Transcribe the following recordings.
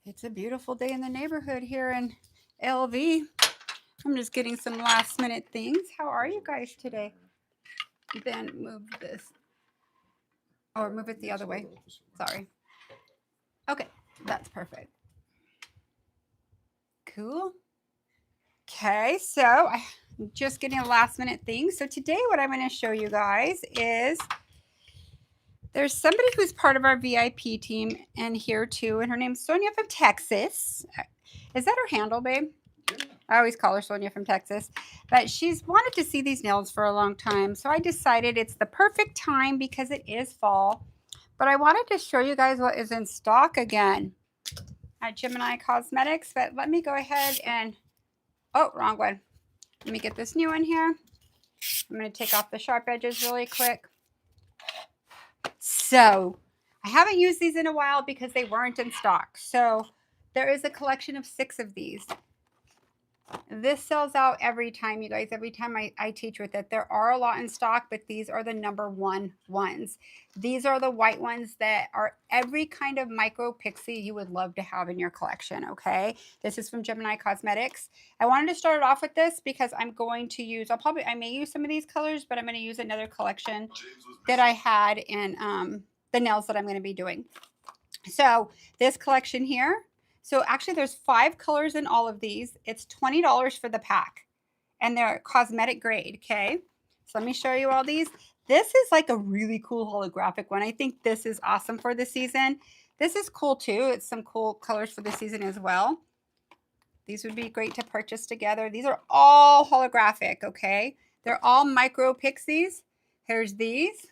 It's a beautiful day in the neighborhood here in LV. I'm just getting some last minute things. How are you guys today? Then move this, or move it the other way. Sorry. Okay, that's perfect. Cool. Okay, so I'm just getting a last minute thing. So today what I'm going to show you guys is there's somebody who's part of our VIP team and here too, and her name's Sonia from Texas. Is that her handle, babe? Yeah. I always call her Sonia from Texas, but she's wanted to see these nails for a long time. So I decided it's the perfect time because it is fall, but I wanted to show you guys what is in stock again at Gemini Cosmetics. But let me go ahead and, oh, wrong one. Let me get this new one here. I'm going to take off the sharp edges really quick. So I haven't used these in a while because they weren't in stock. So there is a collection of 6 of these. This sells out every time, you guys. Every time I teach with it. There are a lot in stock, but these are the #1 ones. These are the white ones that are every kind of micro pixie you would love to have in your collection, okay? This is from Gemini Cosmetics. I wanted to start it off with this because I'm going to use, I may use some of these colors, but I'm going to use another collection that I had in the nails that I'm going to be doing. So this collection here, so actually there's 5 colors in all of these. It's $20 for the pack and they're cosmetic grade, okay? So let me show you all these. This is like a really cool holographic one. I think this is awesome for the season. This is cool too. It's some cool colors for the season as well. These would be great to purchase together. These are all holographic, okay? They're all micro pixies. Here's these.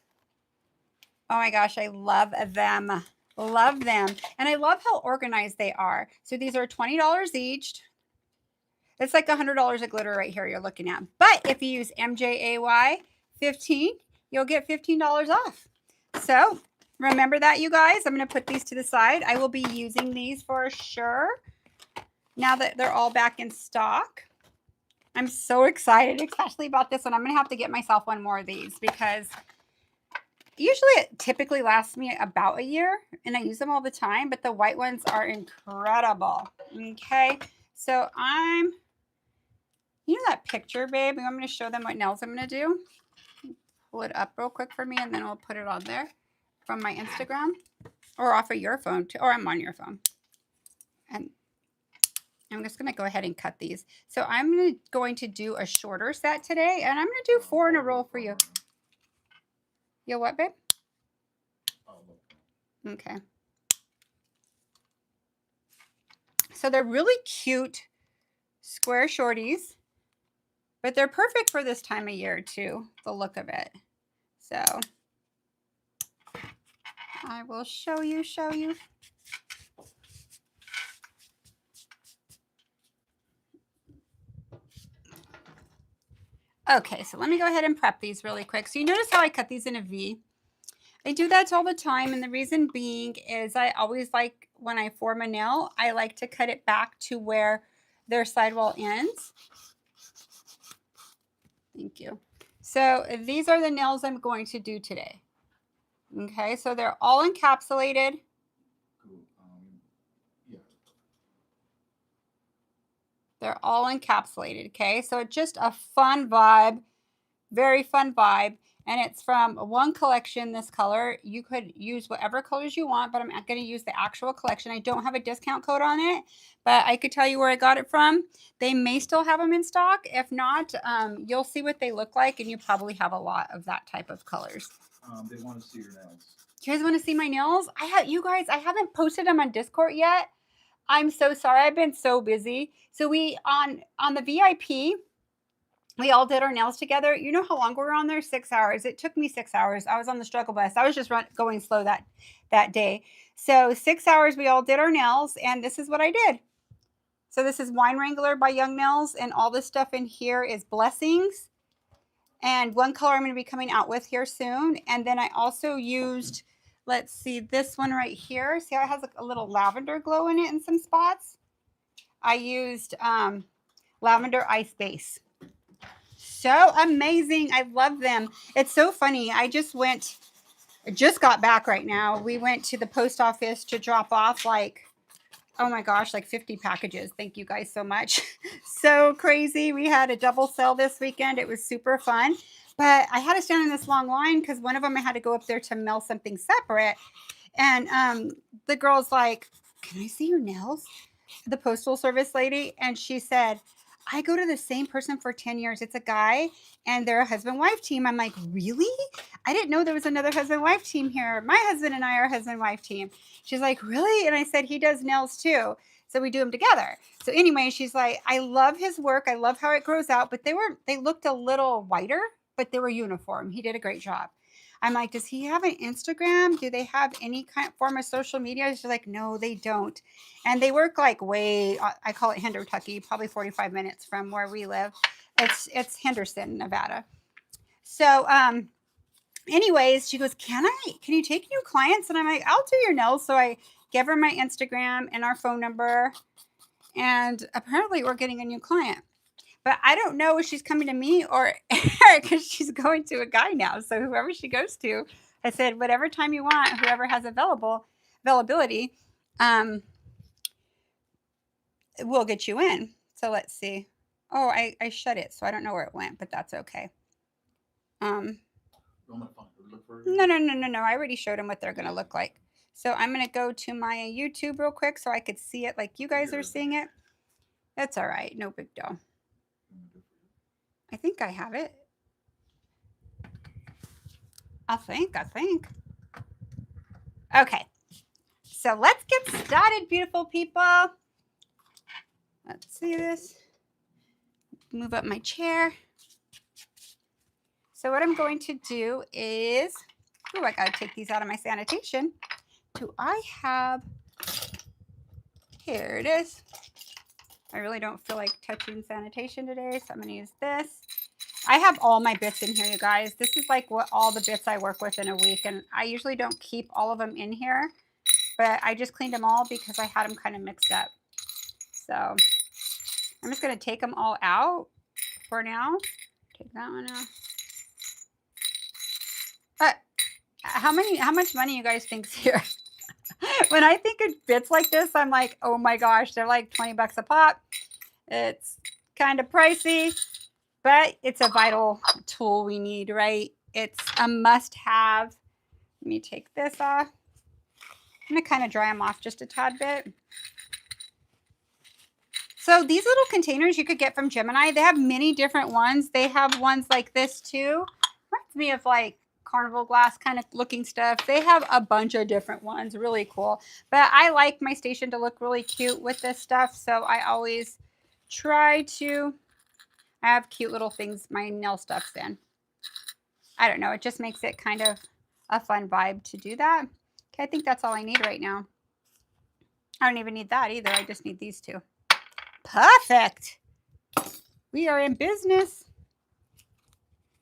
Oh my gosh, I love them. Love them. And I love how organized they are. So these are $20 each. It's like $100 of glitter right here you're looking at. But if you use MJAY15, you'll get $15 off. So remember that, you guys. I'm going to put these to the side. I will be using these for sure now that they're all back in stock. I'm so excited, especially about this one. I'm going to have to get myself one more of these because usually it typically lasts me about a year and I use them all the time, but the white ones are incredible. Okay, so you know that picture, babe? I'm going to show them what nails I'm going to do. Pull it up real quick for me and then we'll put it on there from my Instagram or off of your phone too, or I'm on your phone. And I'm just going to go ahead and cut these. So I'm going to do a shorter set today and I'm going to do 4 in a row for you. You what, babe? Okay. So they're really cute square shorties, but they're perfect for this time of year too, the look of it. So I will show you. Okay, so let me go ahead and prep these really quick. So you notice how I cut these in a V? I do that all the time, and the reason being is I always like, when I form a nail, I like to cut it back to where their sidewall ends. Thank you. So these are the nails I'm going to do today. Okay, so they're all encapsulated. They're all encapsulated, okay? So it's just a fun vibe, very fun vibe. And it's from one collection, this color. You could use whatever colors you want, but I'm going to use the actual collection. I don't have a discount code on it, but I could tell you where I got it from. They may still have them in stock. If not, you'll see what they look like, and you probably have a lot of that type of colors. They want to see your nails. You guys want to see my nails? You guys, I haven't posted them on Discord yet. I'm so sorry. I've been so busy. So we, on the VIP, we all did our nails together. You know how long we were on there? 6 hours. It took me 6 hours. I was on the struggle bus. I was just going slow that day. So 6 hours, we all did our nails, and this is what I did. So this is Wine Wrangler by Young Nails, and all this stuff in here is Blessings. And one color I'm going to be coming out with here soon. And then I also used, let's see, this one right here. See how it has a little lavender glow in it in some spots? I used lavender ice base. So amazing. I love them. It's so funny. I just got back right now. We went to the post office to drop off like oh my gosh, like 50 packages. Thank you guys so much. So crazy. We had a double sale this weekend. It was super fun. But I had to stand in this long line because one of them I had to go up there to mail something separate. And the girl's like, can I see your nails? The postal service lady. And she said, I go to the same person for 10 years. It's a guy and they're a husband-wife team. I'm like, really? I didn't know there was another husband-wife team here. My husband and I are a husband-wife team. She's like, really? And I said, he does nails too. So we do them together. So anyway, she's like, I love his work. I love how it grows out, but they looked a little whiter, but they were uniform. He did a great job. I'm like, does he have an Instagram? Do they have any kind of form of social media? She's like, no, they don't. And they work like way, I call it Hendertucky, probably 45 minutes from where we live. It's Henderson, Nevada. So anyways, she goes, can you take new clients? And I'm like, I'll do your nails. So I give her my Instagram and our phone number. And apparently we're getting a new client. But I don't know if she's coming to me or Eric because she's going to a guy now. So whoever she goes to, I said, whatever time you want, whoever has availability, we'll get you in. So let's see. Oh, I shut it, so I don't know where it went, but that's okay. No. I already showed them what they're going to look like. So I'm going to go to my YouTube real quick so I could see it like you guys are seeing it. That's all right. No big deal. I think I have it. I think. Okay. So let's get started, beautiful people. Let's see this. Move up my chair. So what I'm going to do is, oh, I got to take these out of my sanitation. Do I have, here it is. I really don't feel like touching sanitation today, so I'm going to use this. I have all my bits in here, you guys. This is like what all the bits I work with in a week, and I usually don't keep all of them in here, but I just cleaned them all because I had them kind of mixed up. So I'm just going to take them all out for now. Take that one out. But how much money you guys think's here? When I think of bits like this, I'm like, oh my gosh, they're like 20 bucks a pop. It's kind of pricey, but it's a vital tool we need, right? It's a must have. Let me take this off. I'm going to kind of dry them off just a tad bit. So these little containers you could get from Gemini, they have many different ones. They have ones like this too. Reminds me of like carnival glass kind of looking stuff. They have a bunch of different ones, really cool. But I like my station to look really cute with this stuff, so I always try to have cute little things my nail stuff's in. I don't know, it just makes it kind of a fun vibe to do that. Okay, I think that's all I need right now. I don't even need that either. I just need these two. Perfect. We are in business.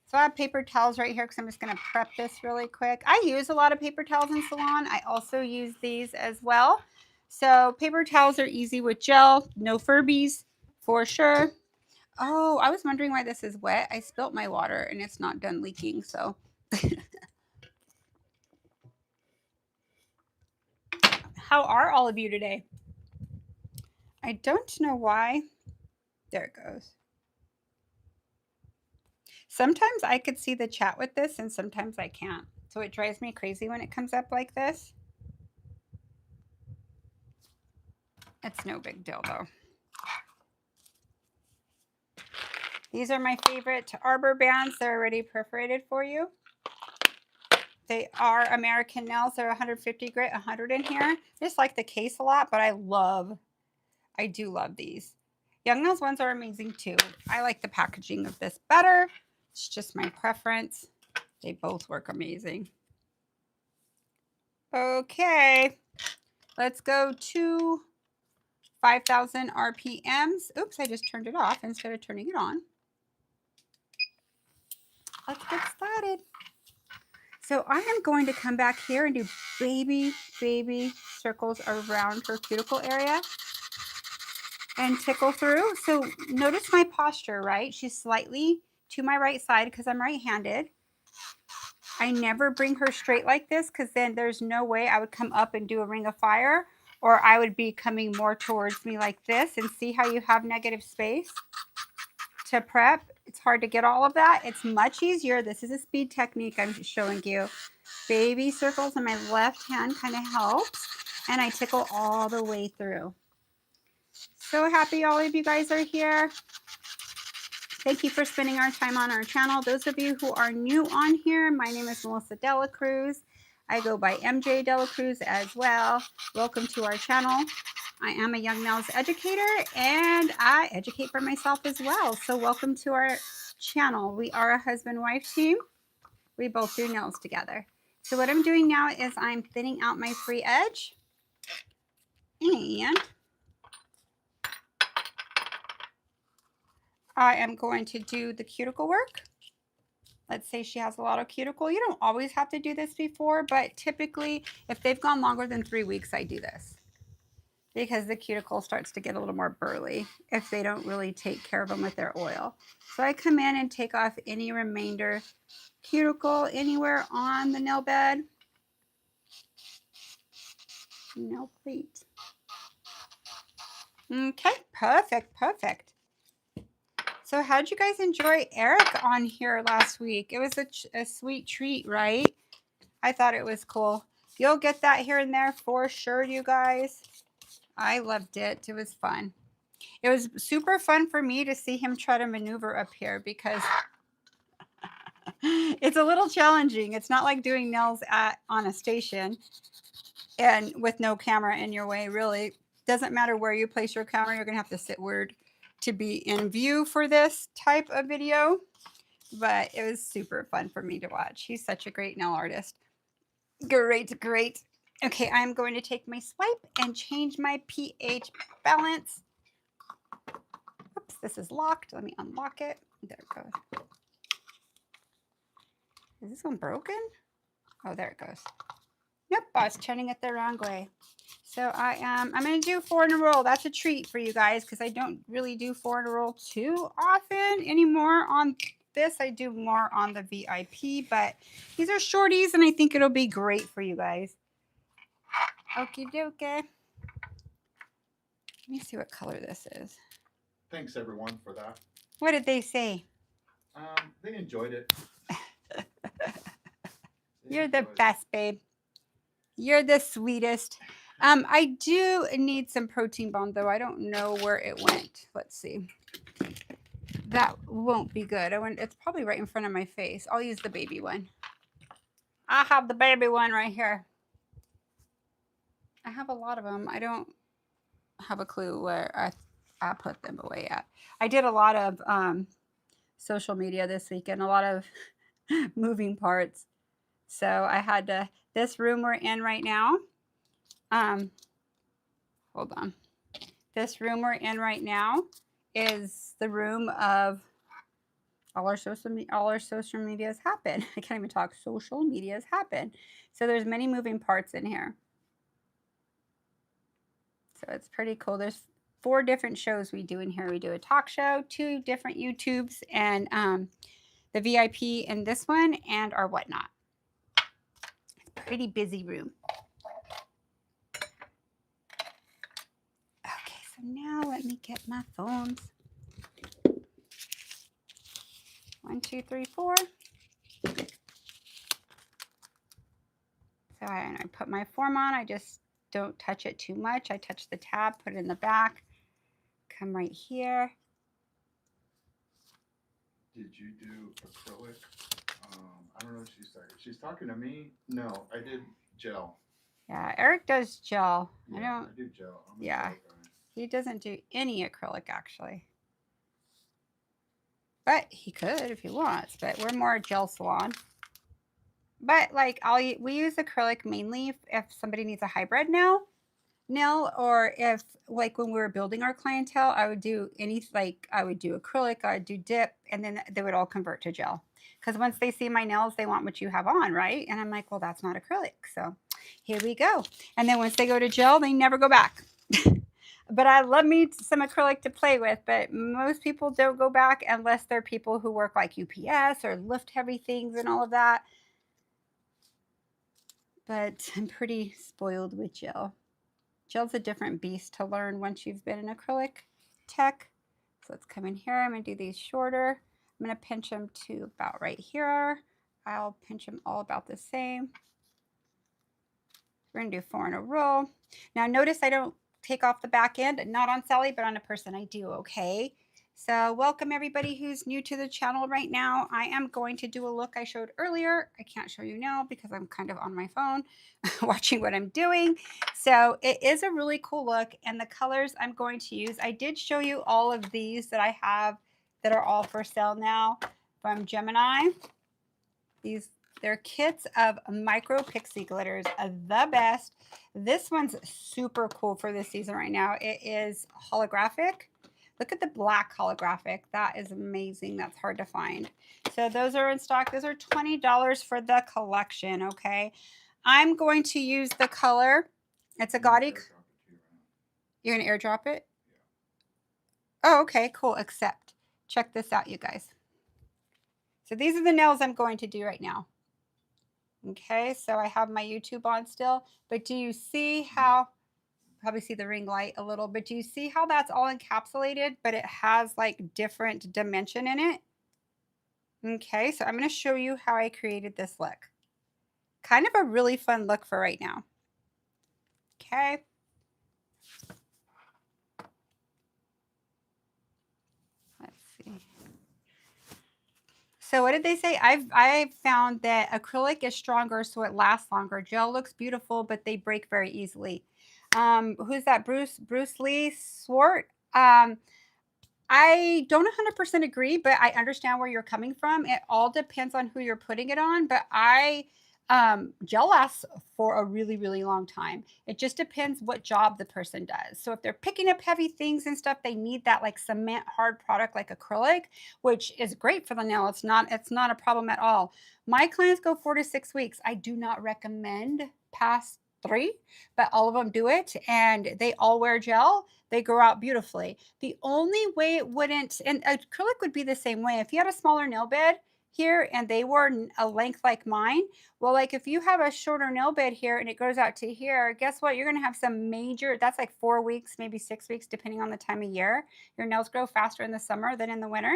So I have paper towels right here because I'm just going to prep this really quick. I use a lot of paper towels in salon. I also use these as well. So paper towels are easy with gel. No Furbies for sure. Oh, I was wondering why this is wet. I spilt my water and it's not done leaking. So how are all of you today? I don't know why. There it goes. Sometimes I could see the chat with this and sometimes I can't. So it drives me crazy when it comes up like this. It's no big deal though. These are my favorite Arbor bands. They're already perforated for you. They are Americanails. They're 150 grit, 100 in here. I just like the case a lot, but I do love these. Young Nails ones are amazing too. I like the packaging of this better. It's just my preference. They both work amazing. Okay, let's go to 5,000 RPMs. Oops, I just turned it off instead of turning it on. Let's get started. So I am going to come back here and do baby circles around her cuticle area and tickle through. So notice my posture, right? She's slightly to my right side because I'm right-handed. I never bring her straight like this because then there's no way I would come up and do a ring of fire or I would be coming more towards me like this, and see how you have negative space to prep. It's hard to get all of that. It's much easier. This is a speed technique I'm showing you. Baby circles in my left hand kind of helps, and I tickle all the way through. So happy all of you guys are here. Thank you for spending our time on our channel. Those of you who are new on here, my name is Melissa Dela Cruz. I go by MJ Dela Cruz as well. Welcome to our channel. I am a young nails educator, and I educate for myself as well. So welcome to our channel. We are a husband-wife team. We both do nails together. So what I'm doing now is I'm thinning out my free edge, and I am going to do the cuticle work. Let's say she has a lot of cuticle. You don't always have to do this before, but typically if they've gone longer than 3 weeks, I do this because the cuticle starts to get a little more burly if they don't really take care of them with their oil. So I come in and take off any remainder cuticle anywhere on the nail bed. Nail plate. Okay, perfect, perfect. So how did you guys enjoy Eric on here last week? It was a sweet treat, right? I thought it was cool. You'll get that here and there for sure, you guys. I loved it. It was fun. It was super fun for me to see him try to maneuver up here because it's a little challenging. It's not like doing nails on a station and with no camera in your way, really. Doesn't matter where you place your camera. You're going to have to sit weird to be in view for this type of video, but it was super fun for me to watch. He's such a great nail artist. Great, great. Okay, I'm going to take my swipe and change my pH balance. Oops, this is locked. Let me unlock it. There it goes. Is this one broken? Oh, there it goes. Nope, I was turning it the wrong way. So I'm going to do 4 in a row. That's a treat for you guys because I don't really do 4 in a row too often anymore on this. I do more on the VIP, but these are shorties and I think it'll be great for you guys. Okie dokie. Let me see what color this is. Thanks everyone for that. What did they say? They enjoyed it. You're the best, babe. You're the sweetest. I do need some protein balm though. I don't know where it went. Let's see. That won't be good. It's probably right in front of my face. I'll use the baby one. I have the baby one right here. I have a lot of them. I don't have a clue where I put them away at. I did a lot of social media this weekend, a lot of moving parts. So I had to, this room we're in right now, hold on. This room we're in right now is the room of all our social medias happen. I can't even talk. Social medias happen. So there's many moving parts in here. So it's pretty cool. There's 4 different shows we do in here. We do a talk show, 2 different YouTubes, and the VIP in this one, and our whatnot. Pretty busy room. Okay, so now let me get my phones. 1, 2, 3, 4. So I put my form on. I just don't touch it too much. I touch the tab, put it in the back, come right here. Did you do acrylic? I don't know if she's talking to me. No, I did gel. Yeah, Eric does gel. Yeah, I do gel. Yeah, he doesn't do any acrylic actually. But he could if he wants, but we're more a gel salon. But like we use acrylic mainly if somebody needs a hybrid nail, or if like when we were building our clientele, I would do I would do acrylic, I would do dip, and then they would all convert to gel. Because once they see my nails, they want what you have on, right? And I'm like, well, that's not acrylic. So here we go. And then once they go to gel, they never go back. But I love me some acrylic to play with, but most people don't go back unless they're people who work like UPS or lift heavy things and all of that. But I'm pretty spoiled with gel. Gel's a different beast to learn once you've been in acrylic tech. So let's come in here. I'm going to do these shorter. I'm going to pinch them to about right here. I'll pinch them all about the same. We're going to do 4 in a row. Now notice I don't take off the back end, not on Sally, but on a person I do, okay? So welcome everybody who's new to the channel right now. I am going to do a look I showed earlier. I can't show you now because I'm kind of on my phone watching what I'm doing. So it is a really cool look, and the colors I'm going to use, I did show you all of these that I have that are all for sale now from Gemini. They're kits of micro Pixie glitters, the best. This one's super cool for this season right now. It is holographic. Look at the black holographic. That is amazing. That's hard to find. So those are in stock. Those are $20 for the collection, okay? I'm going to use the color. It's a Gotti. You're going to airdrop it? Yeah. Oh, okay, cool. Accept. Check this out, you guys. So these are the nails I'm going to do right now. Okay, so I have my YouTube on still, but do you see how, probably see the ring light a little, but do you see how that's all encapsulated, but it has like different dimension in it? Okay, so I'm going to show you how I created this look. Kind of a really fun look for right now. Okay. Let's see. So what did they say? I've found that acrylic is stronger, so it lasts longer. Gel looks beautiful, but they break very easily. Who's that? Bruce Lee Swart. I don't 100% agree, but I understand where you're coming from. It all depends on who you're putting it on, but gel lasts for a really, really long time. It just depends what job the person does. So if they're picking up heavy things and stuff, they need that like cement hard product like acrylic, which is great for the nail. It's not a problem at all. My clients go 4 to 6 weeks. I do not recommend past 3, but all of them do it, and they all wear gel. They grow out beautifully. The only way it wouldn't, and acrylic would be the same way. If you had a smaller nail bed here and they were a length like mine, well, like if you have a shorter nail bed here and it goes out to here, guess what? You're going to have some major, that's like 4 weeks, maybe 6 weeks, depending on the time of year. Your nails grow faster in the summer than in the winter.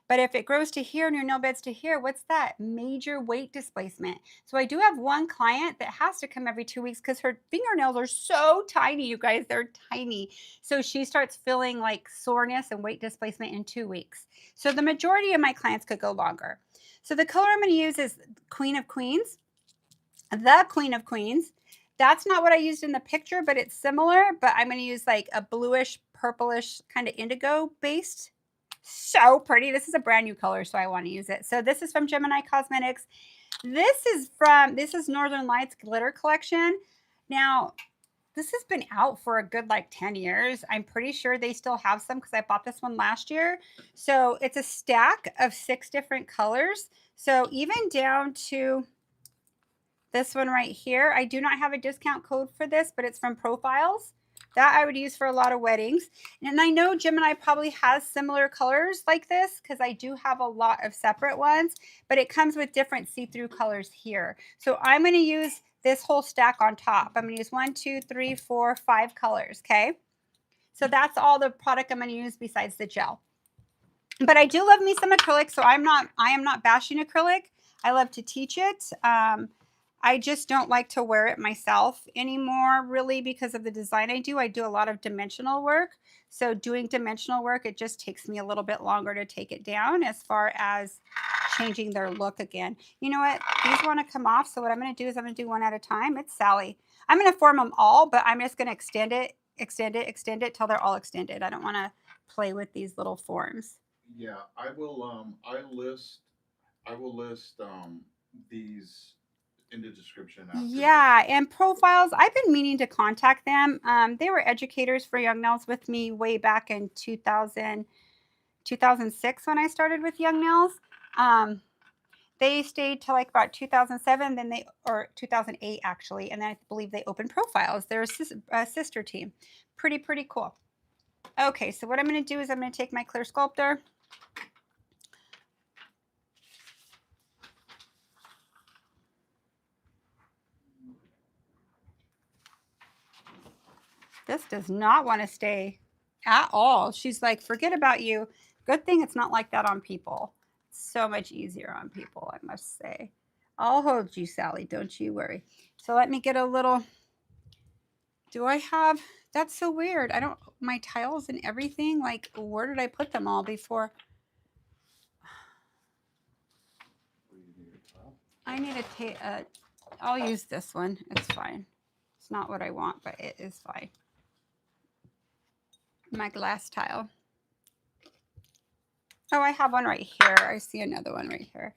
But if it grows to here and your nail bed's to here, what's that? Major weight displacement. So I do have one client that has to come every 2 weeks because her fingernails are so tiny, you guys, they're tiny. So she starts feeling like soreness and weight displacement in 2 weeks. So the majority of my clients could go longer. So the color I'm going to use is Queen of Queens, the Queen of Queens. That's not what I used in the picture, but it's similar, but I'm going to use like a bluish, purplish kind of indigo based. So pretty. This is a brand new color, so I want to use it. So this is from Gemini Cosmetics. This is Northern Lights Glitter Collection. Now, this has been out for a good like 10 years. I'm pretty sure they still have some because I bought this one last year. So it's a stack of 6 different colors. So even down to this one right here, I do not have a discount code for this, but it's from Profiles. That I would use for a lot of weddings. And I know Gemini probably has similar colors like this because I do have a lot of separate ones, but it comes with different see-through colors here. So I'm going to use this whole stack on top. I'm going to use 1, 2, 3, 4, 5 colors, okay? So that's all the product I'm going to use besides the gel. But I do love me some acrylic, so I am not bashing acrylic. I love to teach it. I just don't like to wear it myself anymore, really, because of the design I do. I do a lot of dimensional work. So doing dimensional work, it just takes me a little bit longer to take it down as far as changing their look again. You know what? These want to come off. So what I'm going to do is I'm going to do one at a time. It's Sally. I'm going to form them all, but I'm just going to extend it till they're all extended. I don't want to play with these little forms. Yeah, I will list these in the description after. Yeah, and Profiles, I've been meaning to contact them. They were educators for Young Nails with me way back in 2006 when I started with Young Nails. They stayed till like about 2007, or 2008 actually, and then I believe they opened Profiles. They're a sister team. Pretty cool. Okay, so what I'm going to do is I'm going to take my clear sculptor. does not want to stay at all. She's like, forget about you. Good thing it's not like that on people. So much easier on people, I must say. I'll hold you, Sally. Don't you worry. So let me get a little, do I have, that's so weird. I don't, my tiles and everything, like, where did I put them all before? I need a I'll use this one. It's fine. It's not what I want, but it is fine. My glass tile. Oh, I have one right here. I see another one right here.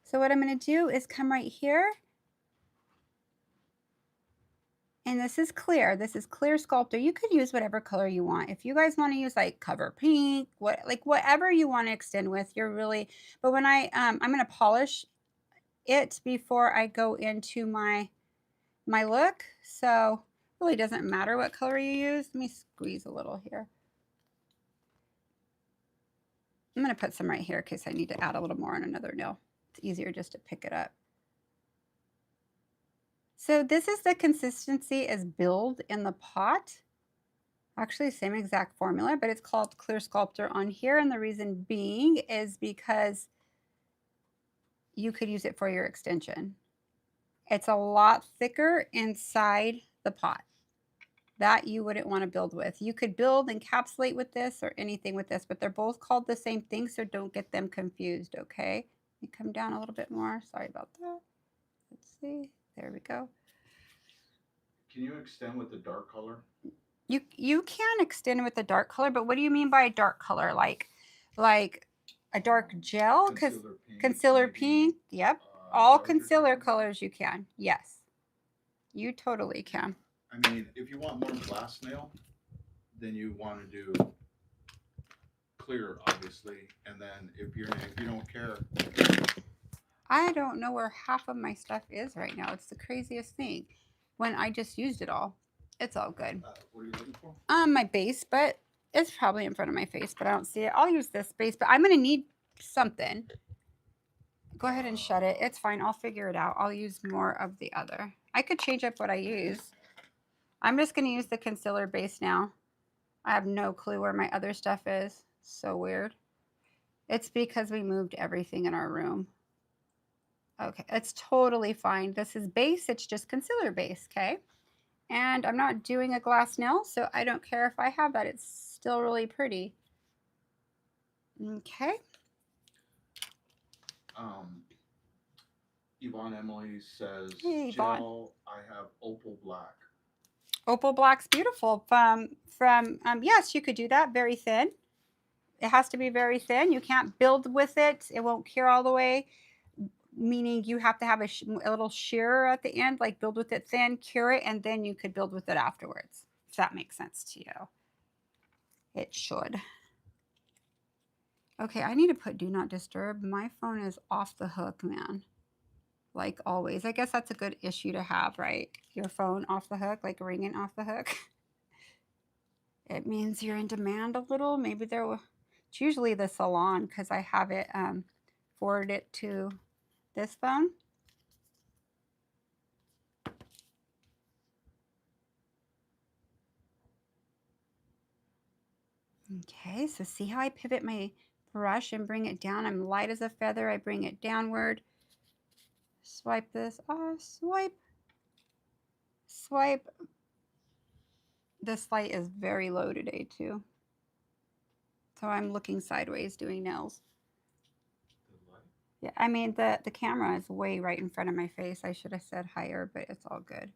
So what I'm going to do is come right here. And this is clear. This is clear sculptor. You could use whatever color you want. If you guys want to use like cover pink, whatever you want to extend with, you're really, but when I'm going to polish it before I go into my look. So it really doesn't matter what color you use. Let me squeeze a little here. I'm going to put some right here in case I need to add a little more on another nail. It's easier just to pick it up. So this is the consistency as build in the pot. Actually, same exact formula, but it's called Clear Sculptor on here. And the reason being is because you could use it for your extension. It's a lot thicker inside the pot. That you wouldn't want to build with. You could build, encapsulate with this or anything with this, but they're both called the same thing, so don't get them confused, okay? Let me come down a little bit more. Sorry about that. Let's see. There we go. Can you extend with the dark color? You can extend with the dark color, but what do you mean by a dark color? Like a dark gel? Concealer pink. Yep. All concealer colors you can. Yes. You totally can. I mean, if you want more glass nail, then you want to do clear, obviously, and then if you don't care. I don't know where half of my stuff is right now. It's the craziest thing. When I just used it all, it's all good. What are you looking for? My base, but it's probably in front of my face, but I don't see it. I'll use this base, but I'm gonna need something. Go ahead and shut it. It's fine. I'll figure it out. I'll use more of the other. I could change up what I use. I'm just going to use the concealer base now. I have no clue where my other stuff is. So weird. It's because we moved everything in our room. Okay, it's totally fine. This is base. It's just concealer base, okay? And I'm not doing a glass nail, so I don't care if I have that. It's still really pretty. Okay. Yvonne Emily says, hey, gel, I have opal black. Opal black's beautiful. Yes, you could do that. Very thin. It has to be very thin. You can't build with it. It won't cure all the way, meaning you have to have a little shearer at the end, like build with it thin, cure it, and then you could build with it afterwards, if that makes sense to you. It should. Okay, I need to put do not disturb. My phone is off the hook, man. Like always. I guess that's a good issue to have, right? Your phone off the hook, like ringing off the hook. It means you're in demand a little. Maybe it's usually the salon because I have it forwarded it to this phone. Okay, so see how I pivot my brush and bring it down? I'm light as a feather. I bring it downward. Swipe this off. Swipe. Swipe. This light is very low today too. So I'm looking sideways doing nails. Yeah, I mean the camera is way right in front of my face. I should have said higher, but it's all good.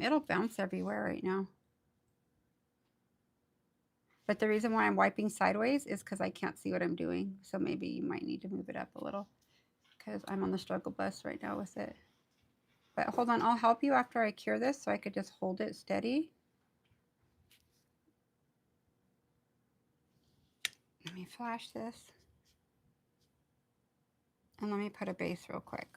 It'll bounce everywhere right now. But the reason why I'm wiping sideways is because I can't see what I'm doing. So maybe you might need to move it up a little because I'm on the struggle bus right now with it. But hold on, I'll help you after I cure this so I could just hold it steady. Let me flash this. And let me put a base real quick.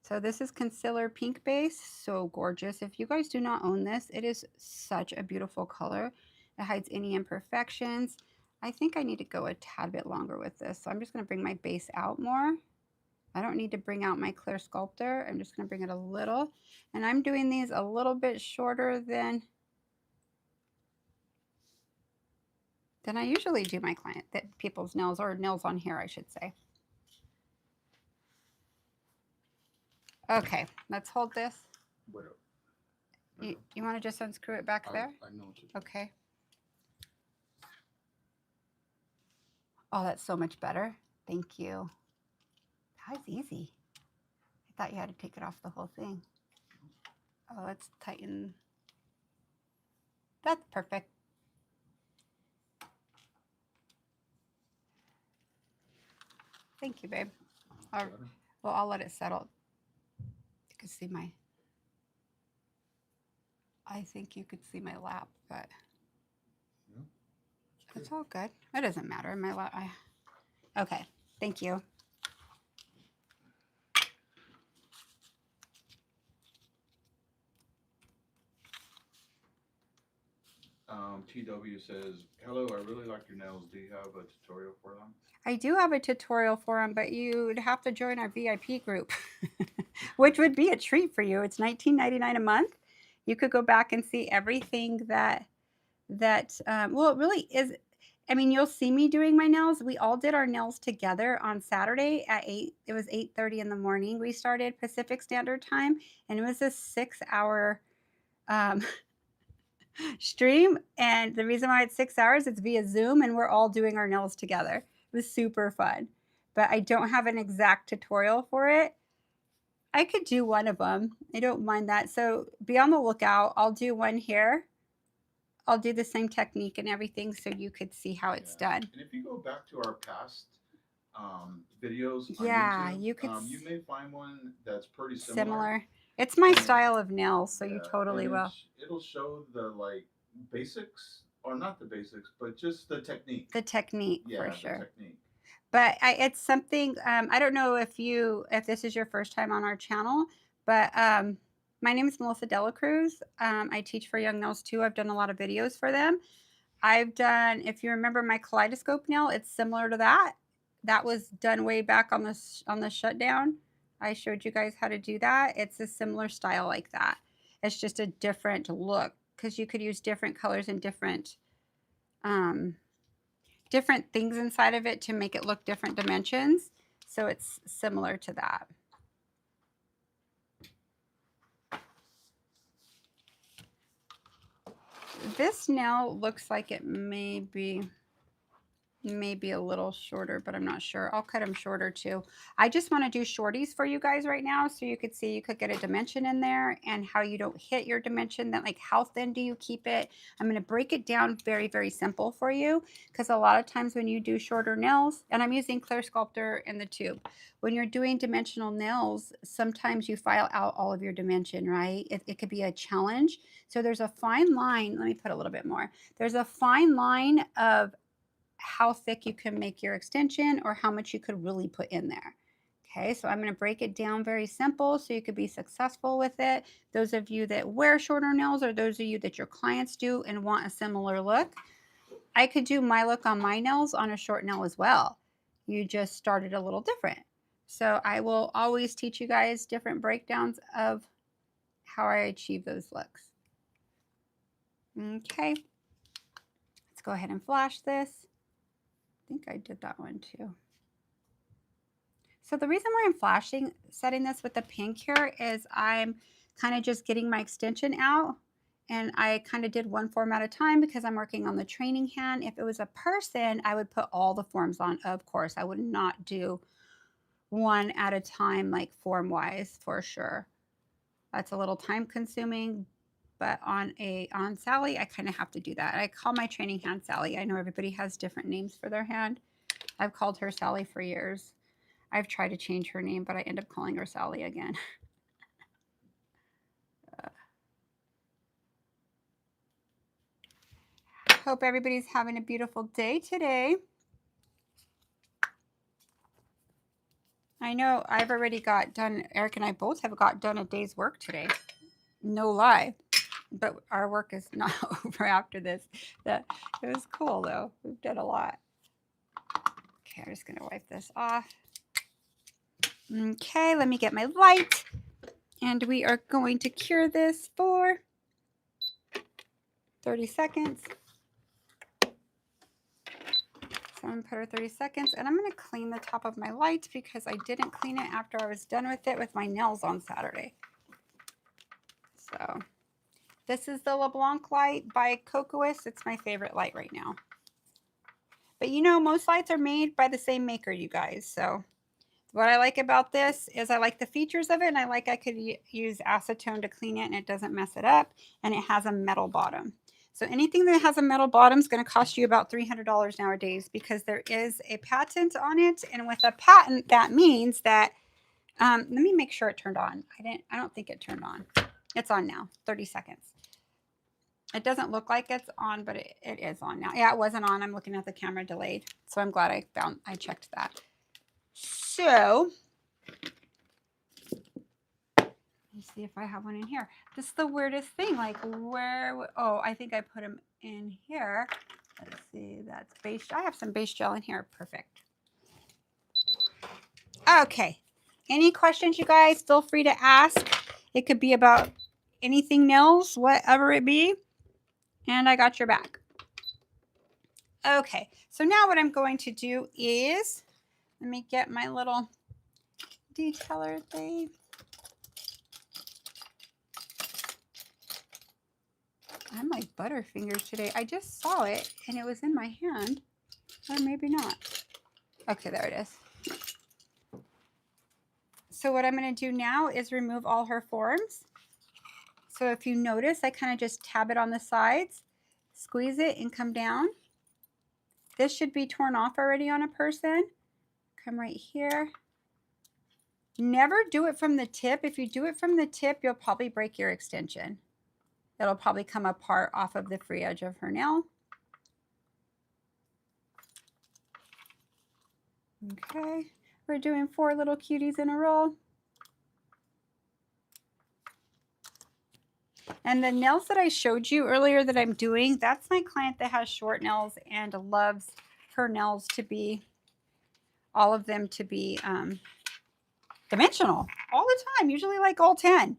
So this is concealer pink base. So gorgeous. If you guys do not own this, it is such a beautiful color. It hides any imperfections. I think I need to go a tad bit longer with this. So I'm just going to bring my base out more. I don't need to bring out my clear sculptor. I'm just going to bring it a little. And I'm doing these a little bit shorter than I usually do my people's nails, or nails on hair, I should say. Okay, let's hold this. Whatever. You want to just unscrew it back there? I know what you Okay. Oh, that's so much better. Thank you. That was easy. I thought you had to take it off the whole thing. Oh, let's tighten. That's perfect. Thank you, babe. Well, I'll let it settle. You can see I think you could see my lap, but Yeah, it's all good. It doesn't matter. My lap. Okay. Thank you. TW says, hello, I really like your nails. Do you have a tutorial for them? I do have a tutorial for them, but you'd have to join our VIP group, which would be a treat for you. It's $19.99 a month. You could go back and see everything that well, it really is. I mean, you'll see me doing my nails. We all did our nails together on Saturday at 8. It was 8:30 in the morning. We started Pacific Standard Time, and it was a 6-hour stream. And the reason why it's 6 hours, it's via Zoom, and we're all doing our nails together. It was super fun, but I don't have an exact tutorial for it. I could do one of them. I don't mind that. So be on the lookout. I'll do one here. I'll do the same technique and everything so you could see how it's done. And if you go back to our past videos on YouTube, you could you may find one that's pretty similar. It's my And style of nails, so you totally and will. It'll show the like basics, or not the basics, but just the technique. The technique, Yeah, for sure. the technique. But it's something, I don't know if this is your first time on our channel, but my name is Melissa Dela Cruz. I teach for Young Nails too. I've done a lot of videos for them. I've done, if you remember my kaleidoscope nail, it's similar to that. That was done way back on the shutdown. I showed you guys how to do that. It's a similar style like that. It's just a different look because you could use different colors and different things inside of it to make it look different dimensions. So it's similar to that. This nail looks like it may be a little shorter, but I'm not sure. I'll cut them shorter too. I just want to do shorties for you guys right now so you could see, you could get a dimension in there and how you don't hit your dimension, that like how thin do you keep it. I'm going to break it down very, very simple for you because a lot of times when you do shorter nails, and I'm using Clear Sculptor in the tube, when you're doing dimensional nails, sometimes you file out all of your dimension, right? It could be a challenge. So there's a fine line. Let me put a little bit more. There's a fine line of how thick you can make your extension or how much you could really put in there. Okay, so I'm going to break it down very simple so you could be successful with it. Those of you that wear shorter nails or those of you that your clients do and want a similar look, I could do my look on my nails on a short nail as well. You just started a little different. So I will always teach you guys different breakdowns of how I achieve those looks. Okay, let's go ahead and flash this. I think I did that one too. So the reason why I'm setting this with the pink here is I'm kind of just getting my extension out, and I kind of did one form at a time because I'm working on the training hand. If it was a person, I would put all the forms on, of course. I would not do one at a time, like form wise, for sure. That's a little time consuming, but on Sally, I kind of have to do that. I call my training hand Sally. I know everybody has different names for their hand. I've called her Sally for years. I've tried to change her name, but I end up calling her Sally again. Hope everybody's having a beautiful day today. I know I've already got done, Eric and I both have got done a day's work today. No lie. But our work is not over after this. It was cool though. We've done a lot. Okay, I'm just gonna wipe this off. Okay, let me get my light. And we are going to cure this for 30 seconds. So I'm going to put her 30 seconds, and I'm going to clean the top of my light because I didn't clean it after I was done with it with my nails on Saturday. So this is the LeBlanc light by Cocoas. It's my favorite light right now. But you know, most lights are made by the same maker, you guys. So what I like about this is I like the features of it, and I like I could use acetone to clean it and it doesn't mess it up, and it has a metal bottom. So anything that has a metal bottom is going to cost you about $300 nowadays because there is a patent on it. And with a patent, that means that, let me make sure it turned on. I don't think it turned on. It's on now, 30 seconds. It doesn't look like it's on, but it is on now. Yeah, it wasn't on. I'm looking at the camera delayed. So I'm glad I checked that. So let's see if I have one in here. This is the weirdest thing. Like where, oh, I think I put them in here. Let's see, that's base. I have some base gel in here. Perfect. Okay. Any questions, you guys? Feel free to ask. It could be about anything nails, whatever it be. And I got your back. Okay. So now what I'm going to do is, let me get my little detailer thing. I'm like Butterfingers today. I just saw it and it was in my hand, or maybe not. Okay, there it is. So what I'm going to do now is remove all her forms. So if you notice, I kind of just tab it on the sides, squeeze it and come down. This should be torn off already on a person. Come right here. Never do it from the tip. If you do it from the tip, you'll probably break your extension. It'll probably come apart off of the free edge of her nail. Okay, we're doing 4 little cuties in a row. And the nails that I showed you earlier that I'm doing, that's my client that has short nails and loves her nails to be, all of them to be dimensional all the time, usually like all 10.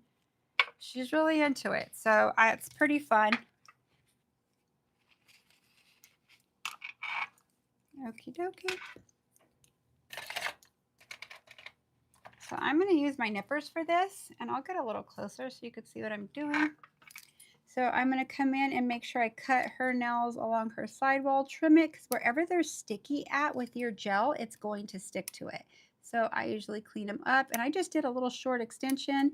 She's really into it. So it's pretty fun. Okie dokie. So I'm going to use my nippers for this, and I'll get a little closer so you can see what I'm doing. So I'm going to come in and make sure I cut her nails along her sidewall, trim it, because wherever they're sticky at with your gel, it's going to stick to it. So I usually clean them up, and I just did a little short extension.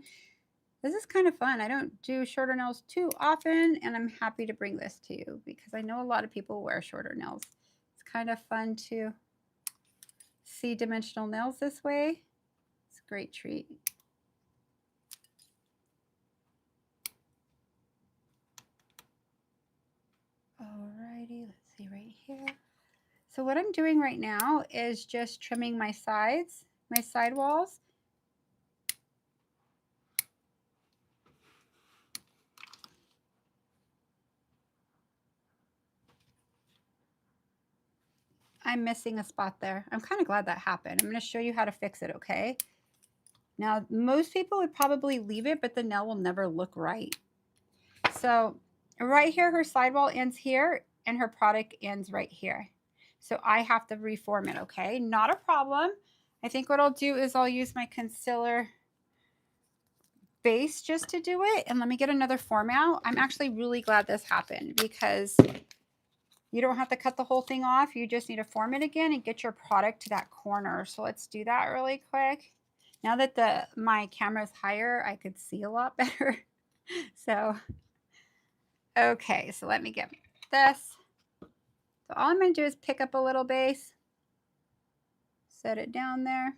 This is kind of fun. I don't do shorter nails too often, and I'm happy to bring this to you because I know a lot of people wear shorter nails. It's kind of fun to see dimensional nails this way. It's a great treat. Alrighty, let's see right here. So what I'm doing right now is just trimming my sides, my sidewalls. I'm missing a spot there. I'm kind of glad that happened. I'm going to show you how to fix it, okay? Now, most people would probably leave it, but the nail will never look right. So right here, her sidewall ends here, and her product ends right here. So I have to reform it, okay? Not a problem. I think what I'll do is I'll use my concealer base just to do it. And let me get another form out. I'm actually really glad this happened because you don't have to cut the whole thing off. You just need to form it again and get your product to that corner. So let's do that really quick. Now that my camera is higher, I could see a lot better. So, okay, so let me get this. So all I'm going to do is pick up a little base, set it down there,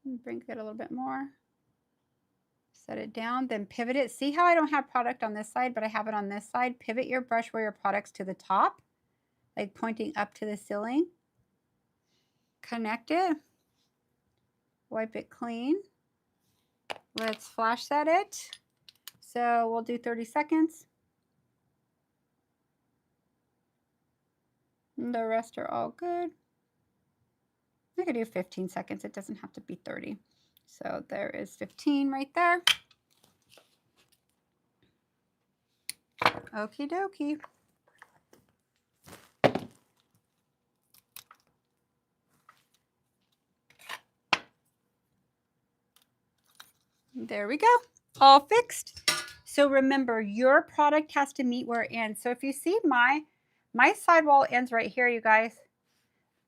and bring it a little bit more. Set it down, then pivot it. See how I don't have product on this side, but I have it on this side? Pivot your brush where your product's to the top, like pointing up to the ceiling. Connect it. Wipe it clean. Let's flash set it. So we'll do 30 seconds. And the rest are all good. I could do 15 seconds. It doesn't have to be 30. So there is 15 right there. Okie dokie. There we go. All fixed. So remember, your product has to meet where it ends. So if you see my sidewall ends right here, you guys,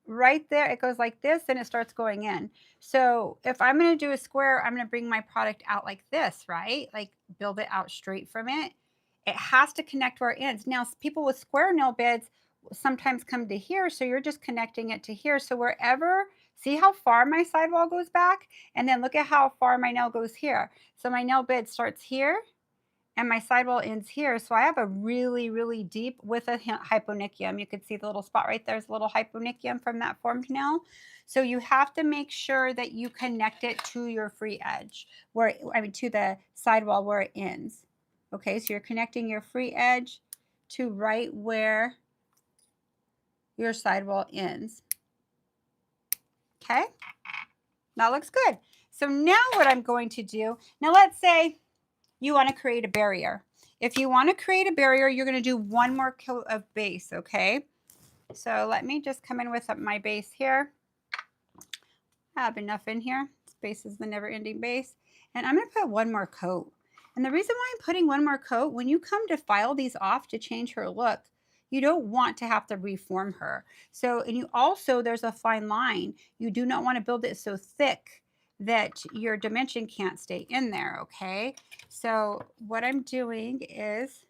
right there, it goes like this and it starts going in. So if I'm going to do a square, I'm going to bring my product out like this, right? Like build it out straight from it. It has to connect where it ends. Now, people with square nail beds sometimes come to here, so you're just connecting it to here. So wherever, see how far my sidewall goes back? And then look at how far my nail goes here. So my nail bed starts here and my sidewall ends here. So I have a really, really deep with a hyponychium. You can see the little spot right there is a little hyponychium from that formed nail. So you have to make sure that you connect it to your free edge, where, I mean, to the sidewall where it ends. Okay, so you're connecting your free edge to right where your sidewall ends. Okay, that looks good. So now what I'm going to do, now let's say you want to create a barrier. If you want to create a barrier, you're going to do one more coat of base, okay? So let me just come in with my base here. I have enough in here. This base is the never-ending base. And I'm going to put one more coat. And the reason why I'm putting one more coat, when you come to file these off to change her look, you don't want to have to reform her. So, and you also, there's a fine line. You do not want to build it so thick that your dimension can't stay in there, okay? So what I'm doing is...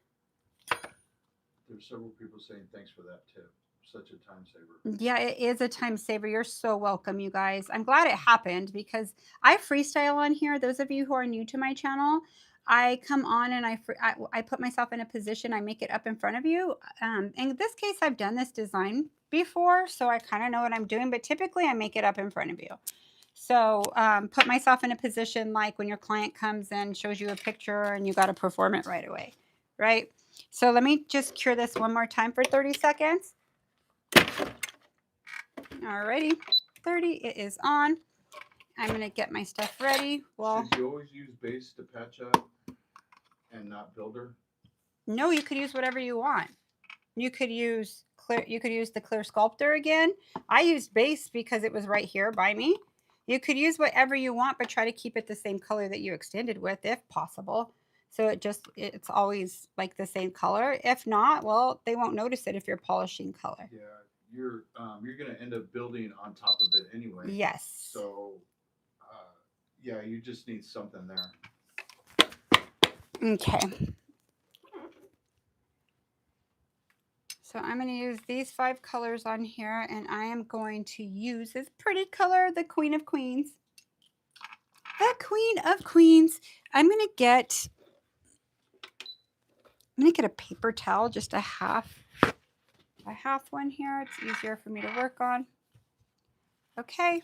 There's several people saying thanks for that tip. Such a time saver. Yeah, it is a time saver. You're so welcome, you guys. I'm glad it happened because I freestyle on here. Those of you who are new to my channel, I come on and I put myself in a position. I make it up in front of you. In this case, I've done this design before, so I kind of know what I'm doing. But typically, I make it up in front of you. So put myself in a position like when your client comes and shows you a picture and you got to perform it right away, right? So let me just cure this one more time for 30 seconds. Alrighty, 30, it is on. I'm going to get my stuff ready. Well, should you always use base to patch up and not builder? No, you could use whatever you want. You could use clear. You could use the clear sculptor again. I used base because it was right here by me. You could use whatever you want, but try to keep it the same color that you extended with, if possible. So it's always like the same color. If not, well, they won't notice it if you're polishing color. Yeah, you're going to end up building on top of it anyway. Yes. So, yeah, you just need something there. Okay. So I'm going to use these 5 colors on here, and I am going to use this pretty color, the Queen of Queens. The Queen of Queens. I'm going to get a paper towel, just a half one here. It's easier for me to work on. Okay.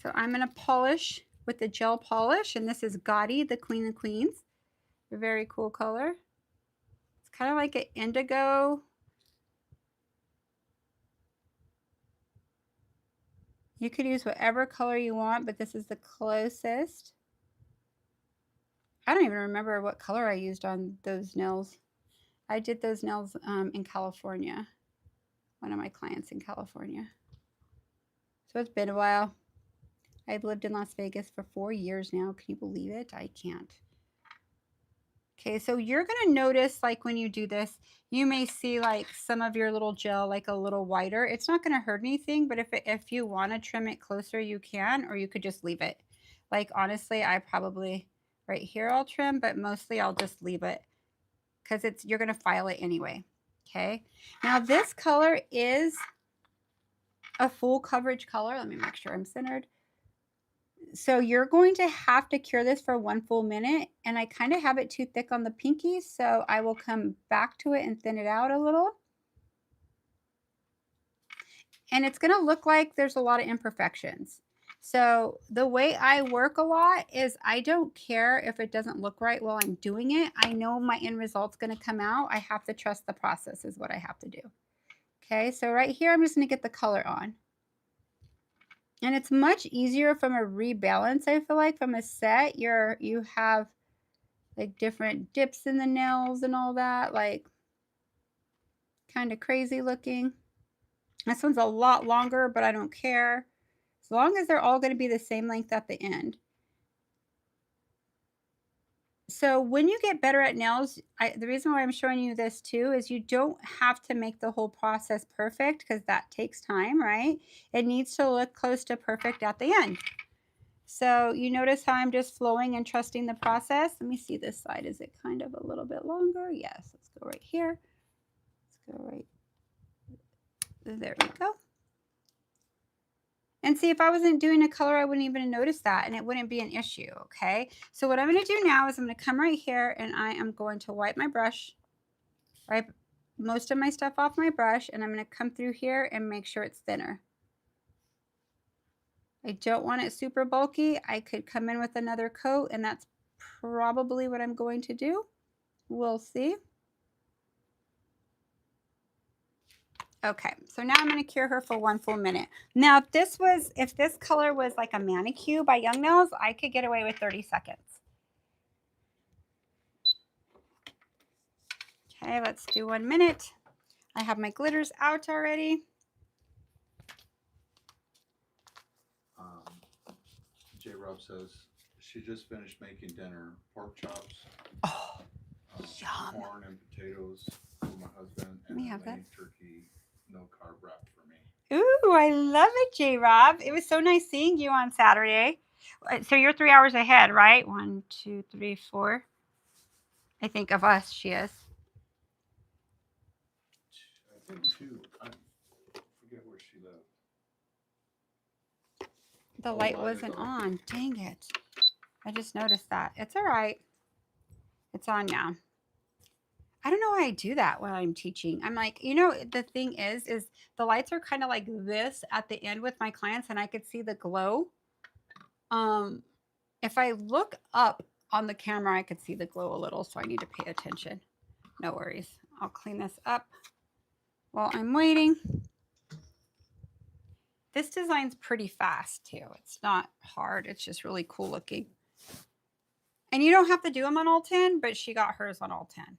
So I'm going to polish with the gel polish, and this is Gotti, the Queen of Queens. A very cool color. It's kind of like an indigo. You could use whatever color you want, but this is the closest. I don't even remember what color I used on those nails. I did those nails in California. One of my clients in California. So it's been a while. I've lived in Las Vegas for 4 years now. Can you believe it? I can't. Okay, so you're going to notice, like when you do this, you may see like some of your little gel like a little whiter. It's not going to hurt anything, but if you want to trim it closer, you can, or you could just leave it. Like honestly, I probably right here I'll trim, but mostly I'll just leave it because you're going to file it anyway. Okay, now this color is a full coverage color. Let me make sure I'm centered. So you're going to have to cure this for 1 full minute, and I kind of have it too thick on the pinky, so I will come back to it and thin it out a little. And it's going to look like there's a lot of imperfections. So the way I work a lot is I don't care if it doesn't look right while I'm doing it. I know my end result's going to come out. I have to trust the process is what I have to do. Okay, so right here, I'm just going to get the color on. And it's much easier from a rebalance, I feel like. From a set, you have like different dips in the nails and all that, like kind of crazy looking. This one's a lot longer, but I don't care. As long as they're all going to be the same length at the end. So when you get better at nails, the reason why I'm showing you this too is you don't have to make the whole process perfect because that takes time, right? It needs to look close to perfect at the end. So you notice how I'm just flowing and trusting the process. Let me see this side. Is it kind of a little bit longer? Yes. Let's go right here. Let's go right. There we go. And see, if I wasn't doing a color, I wouldn't even notice that and it wouldn't be an issue, okay? So what I'm going to do now is I'm going to come right here and I am going to wipe my brush, wipe most of my stuff off my brush, and I'm going to come through here and make sure it's thinner. I don't want it super bulky. I could come in with another coat, and that's probably what I'm going to do. We'll see. Okay, so now I'm going to cure her for 1 full minute. Now, if this color was like a manicure by Young Nails, I could get away with 30 seconds. Okay, let's do 1 minute. I have my glitters out already. J. Rob says she just finished making dinner, pork chops, Yum. corn and potatoes for my husband, and have that. turkey, no carb wrap for me. Ooh, I love it, J. Rob. It was so nice seeing you on Saturday. So you're 3 hours ahead, right? 1, 2, 3, 4. I think of us, she is. I think 2. I forget where she lived. The light wasn't on. Dang it. I just noticed that. It's all right. It's on now. I don't know why I do that when I'm teaching. I'm like, the thing is the lights are kind of like this at the end with my clients, and I could see the glow. If I look up on the camera, I could see the glow a little, so I need to pay attention. No worries. I'll clean this up while I'm waiting. This design's pretty fast too. It's not hard. It's just really cool looking. And you don't have to do them on all 10, but she got hers on all 10.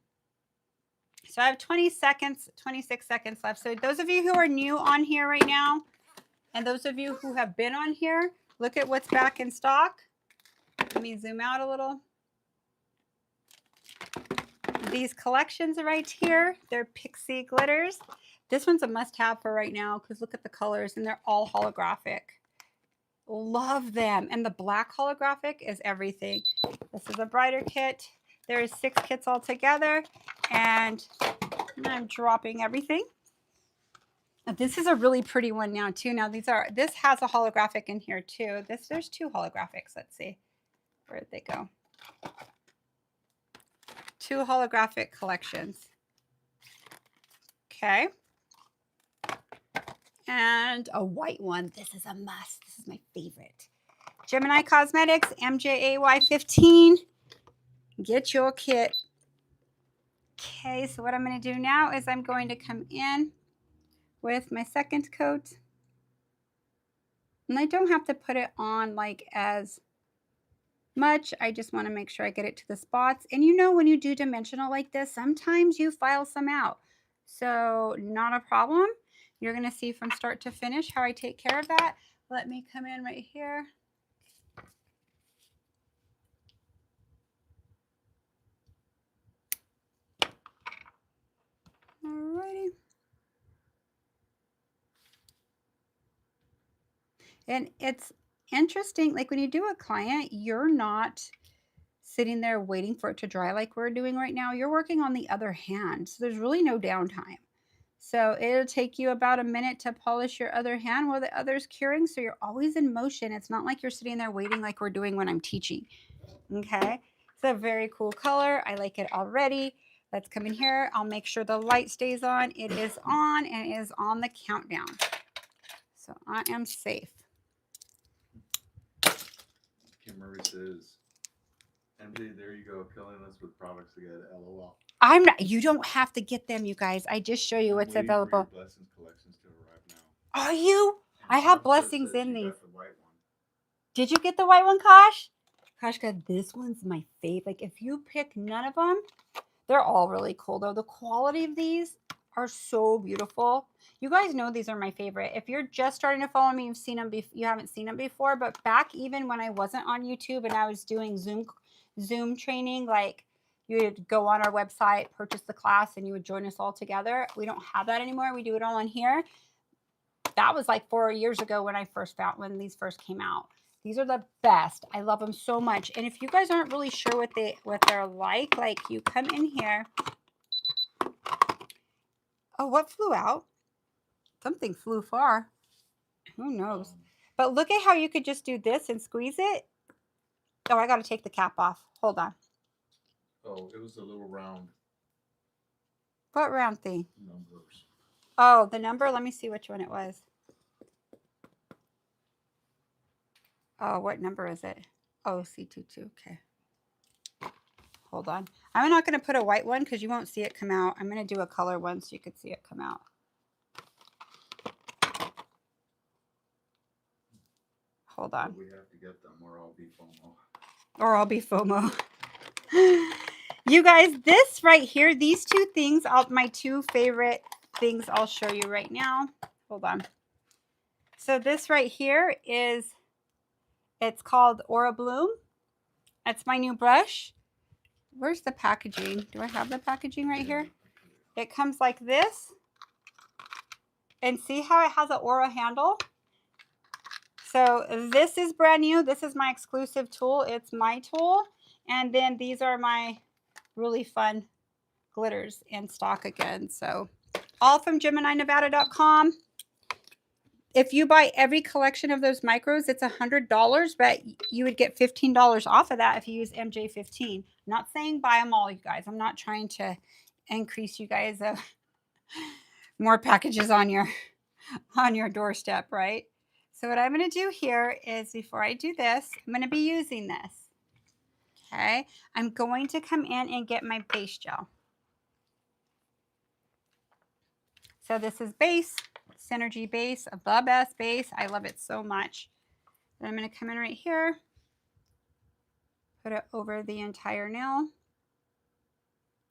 So I have 26 seconds left. So those of you who are new on here right now, and those of you who have been on here, look at what's back in stock. Let me zoom out a little. These collections are right here. They're Pixie glitters. This one's a must-have for right now because look at the colors, and they're all holographic. Love them. And the black holographic is everything. This is a brighter kit. There's 6 kits all together, and I'm dropping everything. This is a really pretty one now too. Now this has a holographic in here too. There's 2 holographics. Let's see. Where'd they go? 2 holographic collections. Okay. And a white one. This is a must. This is my favorite. Gemini Cosmetics, MJAY15. Get your kit. Okay, so what I'm going to do now is I'm going to come in with my second coat. And I don't have to put it on like as much. I just want to make sure I get it to the spots. And when you do dimensional like this, sometimes you file some out. So not a problem. You're going to see from start to finish how I take care of that. Let me come in right here. Alrighty. And it's interesting, like when you do a client, you're not sitting there waiting for it to dry like we're doing right now. You're working on the other hand. So there's really no downtime. So it'll take you about a minute to polish your other hand while the other's curing. So you're always in motion. It's not like you're sitting there waiting like we're doing when I'm teaching. Okay. It's a very cool color. I like it already. Let's come in here. I'll make sure the light stays on. It is on and it is on the countdown. So I am safe. Murray says, MJ, there you go, killing us with products again. LOL. I'm not, you don't have to get them, you guys. I just show you I'm what's waiting for your available. Blessings collections to arrive now. Are you? And I have Kosh blessings said in she these. got the white one. Did you get the white one, Kosh? Kosh got this one's my fave. Like if you pick none of them, they're all really cool though. The quality of these are so beautiful. You guys know these are my favorite. If you're just starting to follow me, you've seen them. You haven't seen them before, but back even when I wasn't on YouTube and I was doing Zoom training, like you would go on our website, purchase the class, and you would join us all together. We don't have that anymore. We do it all on here. That was like 4 years ago when these first came out. These are the best. I love them so much. And if you guys aren't really sure what they're like you come in here. Oh, what flew out? Something flew far. Who knows? But look at how you could just do this and squeeze it. Oh, I got to take the cap off. Hold on. Oh, it was a little round. What round thing? Numbers. Oh, the number? Let me see which one it was. Oh, what number is it? Oh, C22. Okay. Hold on. I'm not going to put a white one because you won't see it come out. I'm going to do a color one so you could see it come out. Hold on. We have to get them or I'll be FOMO. Or I'll be FOMO. You guys, this right here, these two things, my two favorite things I'll show you right now. Hold on. So this right here it's called Aura Bloom. That's my new brush. Where's the packaging? Do I have the packaging right here? It comes like this. And see how it has an Aura handle? So this is brand new. This is my exclusive tool. It's my tool. And then these are my really fun glitters in stock again. So all from GeminiNevada.com. If you buy every collection of those micros, it's $100, but you would get $15 off of that if you use MJ15. I'm not saying buy them all, you guys. I'm not trying to increase you guys more packages on your doorstep, right? So what I'm going to do here is before I do this, I'm going to be using this. Okay, I'm going to come in and get my base gel. So this is base, Synergy base, the best base. I love it so much. Then I'm going to come in right here, put it over the entire nail,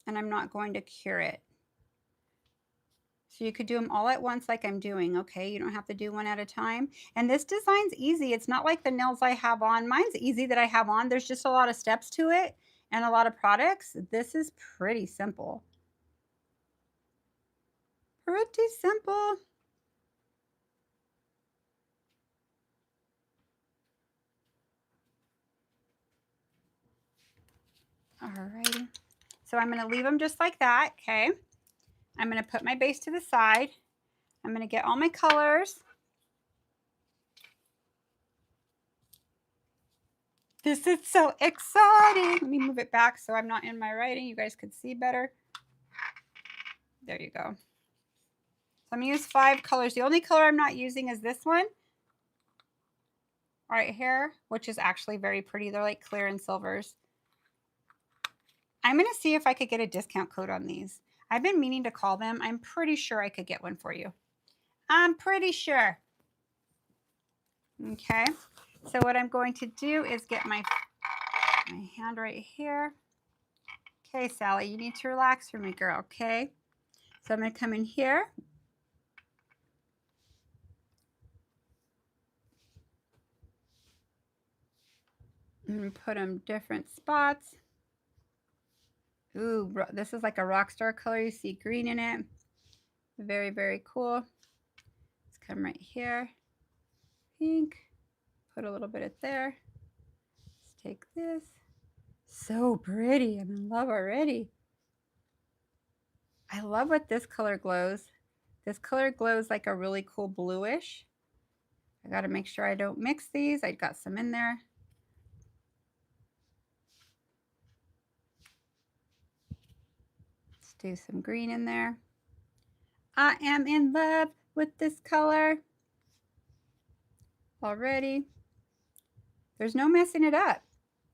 and I'm not going to cure it. So you could do them all at once like I'm doing, okay? You don't have to do one at a time. And this design's easy. It's not like the nails I have on. Mine's easy that I have on. There's just a lot of steps to it and a lot of products. This is pretty simple. Pretty simple. Alrighty. So I'm going to leave them just like that, okay? I'm going to put my base to the side. I'm going to get all my colors. This is so exciting. Let me move it back so I'm not in my writing. You guys could see better. There you go. So I'm going to use 5 colors. The only color I'm not using is this one right here, which is actually very pretty. They're like clear and silvers. I'm going to see if I could get a discount code on these. I've been meaning to call them. I'm pretty sure I could get one for you. I'm pretty sure. Okay. So what I'm going to do is get my hand right here. Okay, Sally, you need to relax for me, girl, okay? So I'm going to come in here. And put them different spots. Ooh, this is like a rock star color. You see green in it. Very, very cool. Let's come right here. Pink. Put a little bit of there. Let's take this. So pretty. I'm in love already. I love what this color glows. This color glows like a really cool bluish. I got to make sure I don't mix these. I got some in there. Let's do some green in there. I am in love with this color already. There's no messing it up.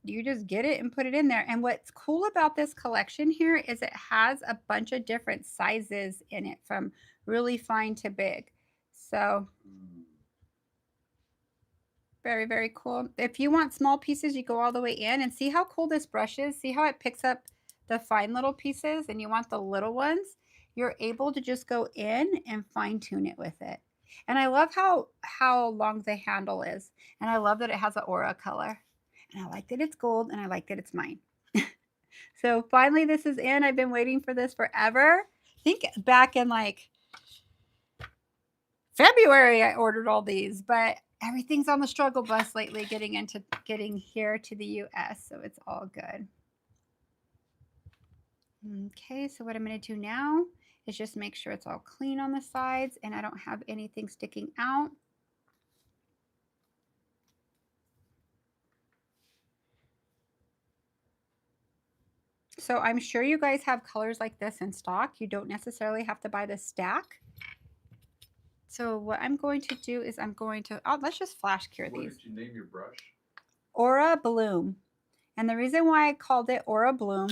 You just get it and put it in there. And what's cool about this collection here is it has a bunch of different sizes in it, from really fine to big. So very, very cool. If you want small pieces, you go all the way in, and see how cool this brush is. See how it picks up the fine little pieces, and you want the little ones. You're able to just go in and fine tune it with it. And I love how long the handle is. And I love that it has an aura color. And I like that it's gold, and I like that it's mine. So finally this is in. I've been waiting for this forever. I think back in like February I ordered all these, but everything's on the struggle bus lately getting here to the US, so it's all good. Okay, so what I'm going to do now is just make sure it's all clean on the sides and I don't have anything sticking out. So I'm sure you guys have colors like this in stock. You don't necessarily have to buy the stack. So what I'm going to do is I'm going to, let's just flash cure these. What did you name your brush? Aura Bloom. And the reason why I called it Aura Bloom,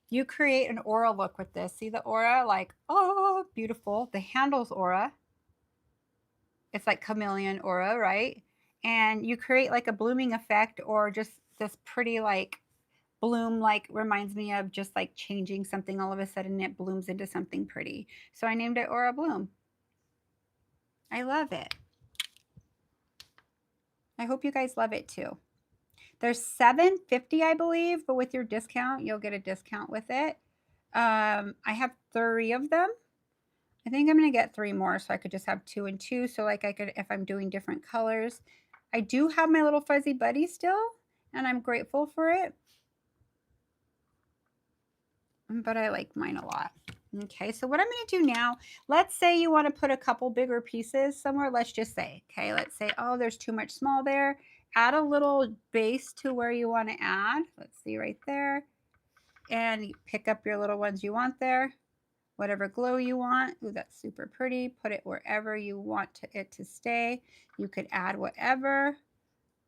you create an aura look with this. See the aura? Like, oh, beautiful. The handle's aura. It's like chameleon aura, right? And you create like a blooming effect, or just this pretty like bloom, like reminds me of just like changing something all of a sudden, it blooms into something pretty. So I named it Aura Bloom. I love it. I hope you guys love it too. There's $7.50, I believe, but with your discount, you'll get a discount with it. I have 3 of them. I think I'm going to get 3 more, so I could just have 2 and 2. So like I could, if I'm doing different colors. I do have my little fuzzy buddy still, and I'm grateful for it. But I like mine a lot. Okay, so what I'm going to do now, let's say you want to put a couple bigger pieces somewhere. Let's just say, okay, let's say, oh, there's too much small there. Add a little base to where you want to add. Let's see right there. And you pick up your little ones you want there. Whatever glow you want. Ooh, that's super pretty. Put it wherever you want it to stay. You could add whatever.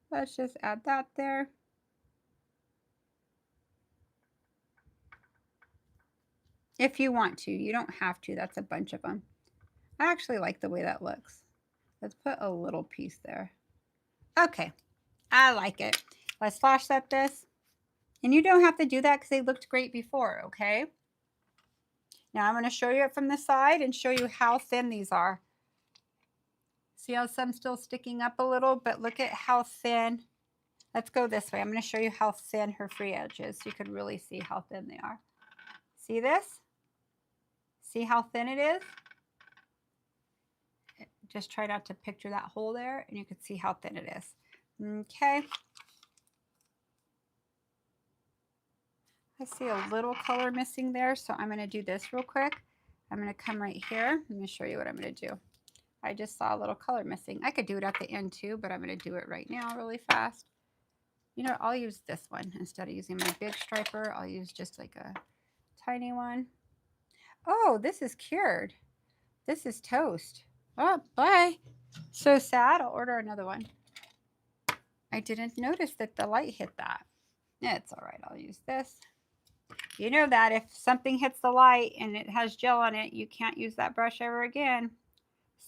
Let's just add that there. If you want to. You don't have to. That's a bunch of them. I actually like the way that looks. Let's put a little piece there. Okay. I like it. Let's flash set this. And you don't have to do that because they looked great before, okay? Now I'm going to show you it from the side and show you how thin these are. See how some's still sticking up a little, but look at how thin. Let's go this way. I'm going to show you how thin her free edge is so you can really see how thin they are. See this? See how thin it is? Just try not to picture that hole there, and you can see how thin it is. Okay. I see a little color missing there, so I'm going to do this real quick. I'm going to come right here. Let me show you what I'm going to do. I just saw a little color missing. I could do it at the end too, but I'm going to do it right now really fast. You know, I'll use this one instead of using my big striper. I'll use just like a tiny one. Oh, this is cured. This is toast. Oh, bye. So sad. I'll order another one. I didn't notice that the light hit that. It's all right. I'll use this. You know that if something hits the light and it has gel on it, you can't use that brush ever again.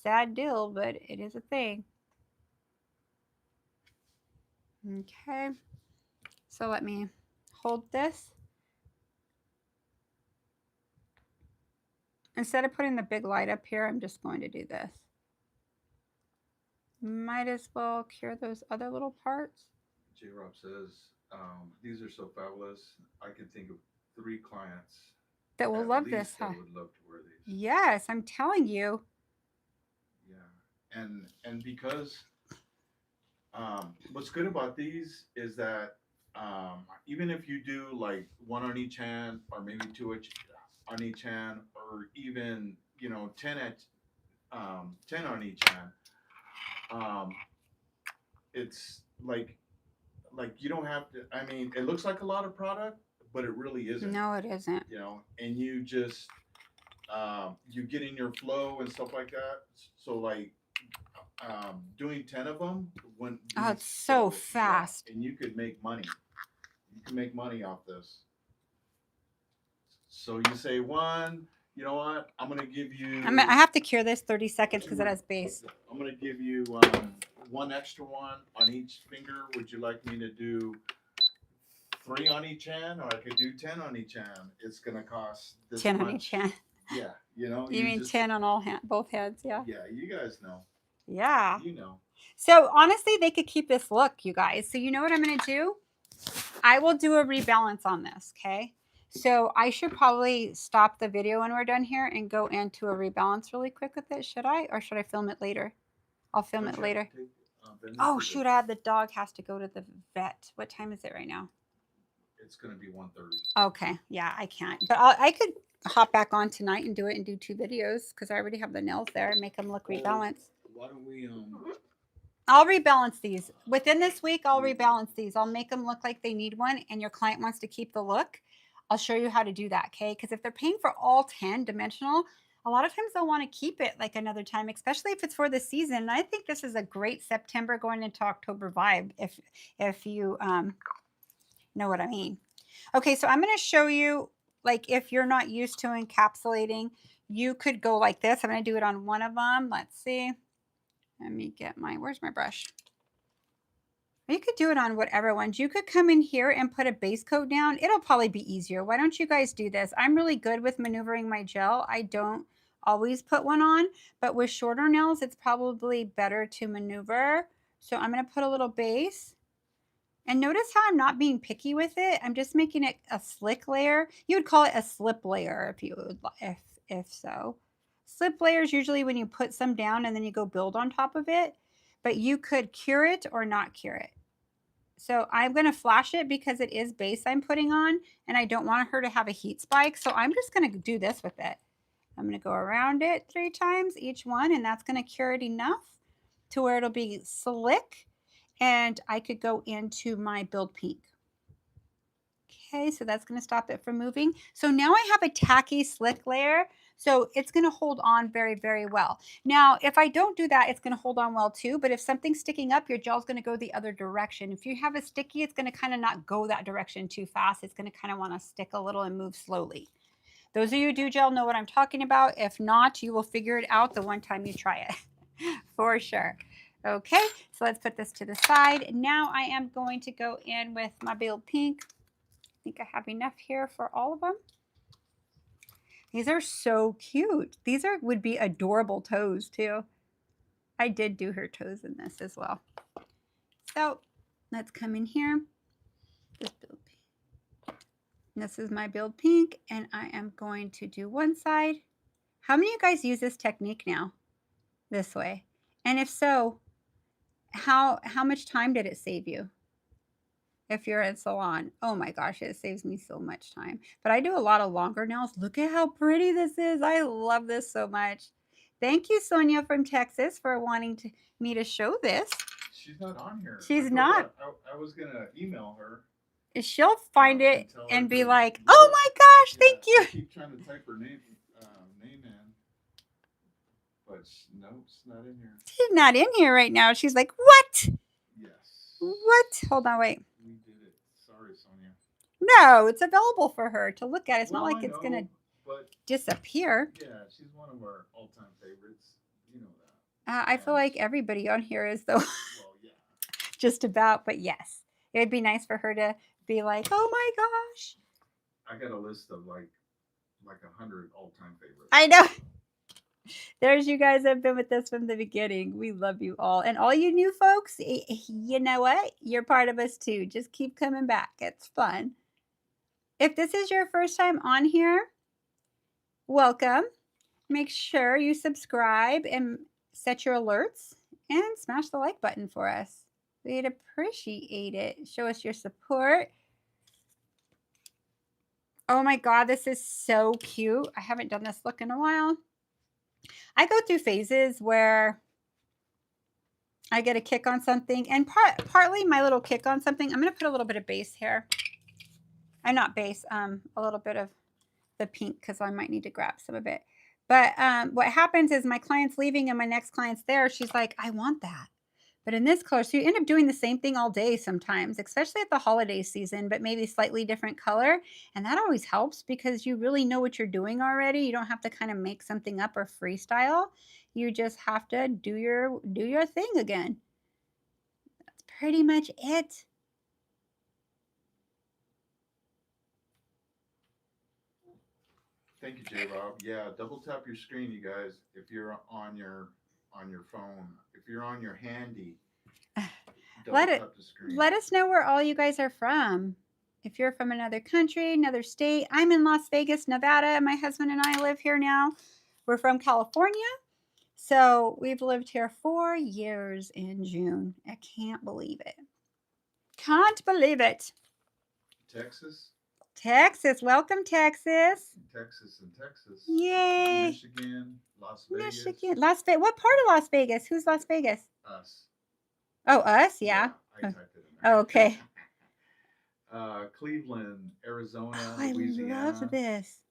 Sad deal, but it is a thing. Okay. So let me hold this. Instead of putting the big light up here, I'm just going to do this. Might as well cure those other little parts. J-Rob says, these are so fabulous. I can think of 3 clients that will love this, huh? That would love to wear these. Yes, I'm telling you. Yeah, and because what's good about these is that even if you do like 1 on each hand, or maybe 2 on each hand, or even 10 on each hand, it's like you don't have to. I mean, it looks like a lot of product, but it really isn't. No, it isn't. And you just you get in your flow and stuff like that. So like, doing 10 of them when Oh, it's so yeah, fast. and you could make money. You can make money off this. So you say one, you know what? I'm gonna give you. I have to cure this 30 seconds because it has base. I'm gonna give you one extra one on each finger. Would you like me to do 3 on each hand, or I could do 10 on each hand? It's gonna cost this 10 much. on each hand. Yeah, you know. You mean just, 10 on both hands? Yeah. Yeah, you guys know. Yeah. You know. So honestly, they could keep this look, you guys. So you know what I'm going to do? I will do a rebalance on this, okay? So I should probably stop the video when we're done here and go into a rebalance really quick with it. Should I? Or should I film it later? I'll film it later. Oh, shoot. The dog has to go to the vet. What time is it right now? It's going to be 1:30. Okay. Yeah, I can't. But I could hop back on tonight and do it and do 2 videos because I already have the nails there and make them look rebalanced. Why don't we I'll rebalance these. Within this week, I'll rebalance these. I'll make them look like they need one and your client wants to keep the look. I'll show you how to do that, okay? Because if they're paying for all 10 dimensional, a lot of times they'll want to keep it like another time, especially if it's for the season. And I think this is a great September going into October vibe, if you know what I mean. Okay, so I'm going to show you, like, if you're not used to encapsulating, you could go like this. I'm going to do it on one of them. Let's see. Let me get where's my brush? You could do it on whatever ones. You could come in here and put a base coat down. It'll probably be easier. Why don't you guys do this? I'm really good with maneuvering my gel. I don't always put one on, but with shorter nails, it's probably better to maneuver. So I'm going to put a little base. And notice how I'm not being picky with it. I'm just making it a slick layer. You would call it a slip layer if you would, if so. Slip layers usually when you put some down and then you go build on top of it, but you could cure it or not cure it. So I'm going to flash it because it is base I'm putting on and I don't want her to have a heat spike. So I'm just going to do this with it. I'm going to go around it 3 times each one, and that's going to cure it enough to where it'll be slick and I could go into my build pink. Okay, so that's going to stop it from moving. So now I have a tacky slick layer. So it's going to hold on very, very well. Now, if I don't do that, it's going to hold on well too. But if something's sticking up, your gel's going to go the other direction. If you have a sticky, it's going to kind of not go that direction too fast. It's going to kind of want to stick a little and move slowly. Those of you who do gel know what I'm talking about. If not, you will figure it out the one time you try it for sure. Okay, so let's put this to the side. Now I am going to go in with my build pink. I think I have enough here for all of them. These are so cute. These would be adorable toes too. I did do her toes in this as well. So let's come in here. This build pink. This is my build pink, and I am going to do one side. How many of you guys use this technique now? This way. And if so, how much time did it save you? If you're in salon, oh my gosh, it saves me so much time. But I do a lot of longer nails. Look at how pretty this is. I love this so much. Thank you, Sonia from Texas, for wanting me to show this. She's not on here. She's not. I was going to email her. She'll find it and be like, oh my gosh, thank you. I keep trying to type her name in. But no, it's not in here. She's not in here right now. She's like, what? Yes. What? Hold on, wait. We did it. Sorry, Sonia. No, it's available for her to look at. It's not like it's going to disappear. Yeah, she's one of our all-time favorites. You know that. I feel like everybody on here is, though. Well, yeah. Just about, but yes. It would be nice for her to be like, oh my gosh. I got a list of like 100 all-time favorites. I know. There's you guys that have been with us from the beginning. We love you all. And all you new folks, you know what? You're part of us too. Just keep coming back. It's fun. If this is your first time on here, welcome. Make sure you subscribe and set your alerts and smash the like button for us. We'd appreciate it. Show us your support. Oh my God, this is so cute. I haven't done this look in a while. I go through phases where I get a kick on something, and partly my little kick on something, I'm going to put a little bit of base here. I'm not base, a little bit of the pink because I might need to grab some of it. But what happens is my client's leaving and my next client's there. She's like, I want that. But in this color, so you end up doing the same thing all day sometimes, especially at the holiday season, but maybe slightly different color. And that always helps because you really know what you're doing already. You don't have to kind of make something up or freestyle. You just have to do your thing again. That's pretty much it. Thank you, J Rob. Yeah, double tap your screen, you guys. If you're on your phone, if you're on your handy, double Let it tap the screen. let us know where all you guys are from. If you're from another country, another state. I'm in Las Vegas, Nevada. My husband and I live here now. We're from California. So we've lived here 4 years in June. I can't believe it. Can't believe it. Texas, Texas. Welcome, Texas. Texas. Yay. Michigan, Las Vegas. Michigan. Las Vegas. What part of Las Vegas? Who's Las Vegas? Us. Oh, us? Yeah. I typed it in there. Oh, okay. Cleveland, Arizona, Oh, Louisiana. I love this.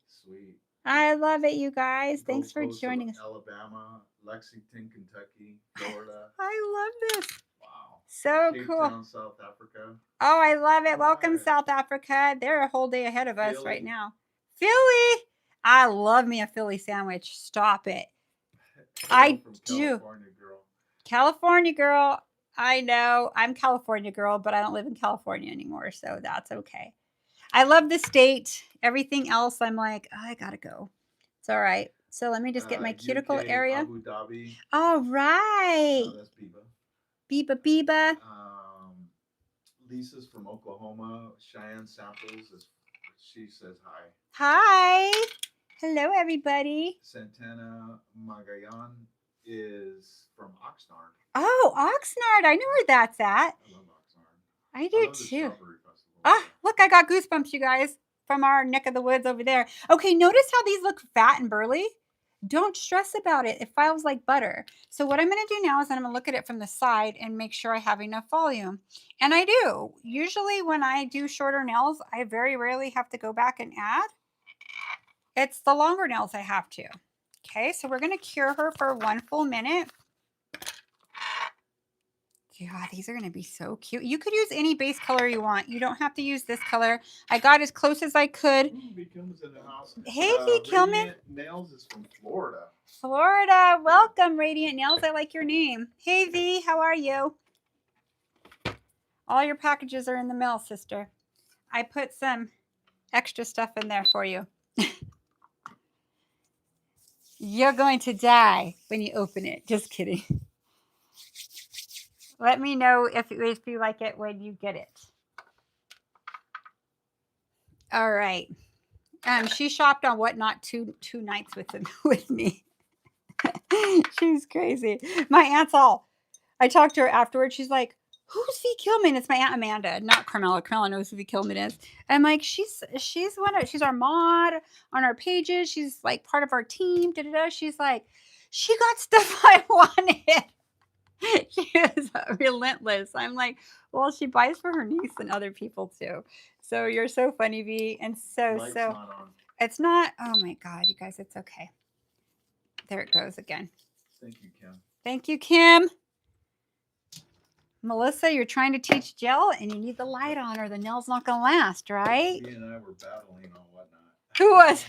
Sweet. I love it, you guys. Thanks Gold for Coast of joining us. Alabama, Lexington, Kentucky, Florida. I love this. Wow. So Cape cool. Town, South Africa. Oh, I love it. Welcome, Right. South Africa. They're a whole day ahead of us Philly. right now. Philly. I love me a Philly sandwich. Stop it. I From do. California girl. California girl. I know. I'm California girl, but I don't live in California anymore, so that's okay. I love the state. Everything else, I'm like, I gotta go. It's all right. So let me just get my cuticle UK, area. Abu Dhabi. All right. That's Biba. Biba. Lisa's from Oklahoma. Cheyenne Samples, she says hi. Hi. Hello, everybody. Santana Magayan is from Oxnard. Oh, Oxnard. I know where that's at. I love Oxnard. I do I love the too. Strawberry Festival. Ah, look, I got goosebumps, you guys, from our neck of the woods over there. Okay, notice how these look fat and burly? Don't stress about it. It files like butter. So what I'm going to do now is I'm going to look at it from the side and make sure I have enough volume. And I do. Usually when I do shorter nails, I very rarely have to go back and add. It's the longer nails I have to. Okay, so we're going to cure her for 1 full minute. Yeah, these are going to be so cute. You could use any base color you want. You don't have to use this color. I got as close as I could. V. Kilman's in the house. Hey, V. Kilman. Radiant Nails is from Florida. Florida. Welcome, Radiant Nails. I like your name. Hey, V. How are you? All your packages are in the mail, sister. I put some extra stuff in there for you. You're going to die when you open it. Just kidding. Let me know if you like it when you get it. All right. She shopped on Whatnot two nights with me. She's crazy. My aunt's all. I talked to her afterwards. She's like, "Who's V. Kilman?" It's my Aunt Amanda, not Carmela. Carmela knows who V. Kilman is. I'm like, she's our mod on our pages. She's like part of our team. She's like, she got stuff I wanted. She is relentless. I'm like, well, she buys for her niece and other people too. So you're so funny, V. And Light's not on. it's not. Oh my God, you guys, it's okay. There it goes again. Thank you, Kim. Thank you, Kim. Melissa, you're trying to teach gel and you need the light on or the nail's not going to last, right? Me and I were battling on Whatnot. Who was?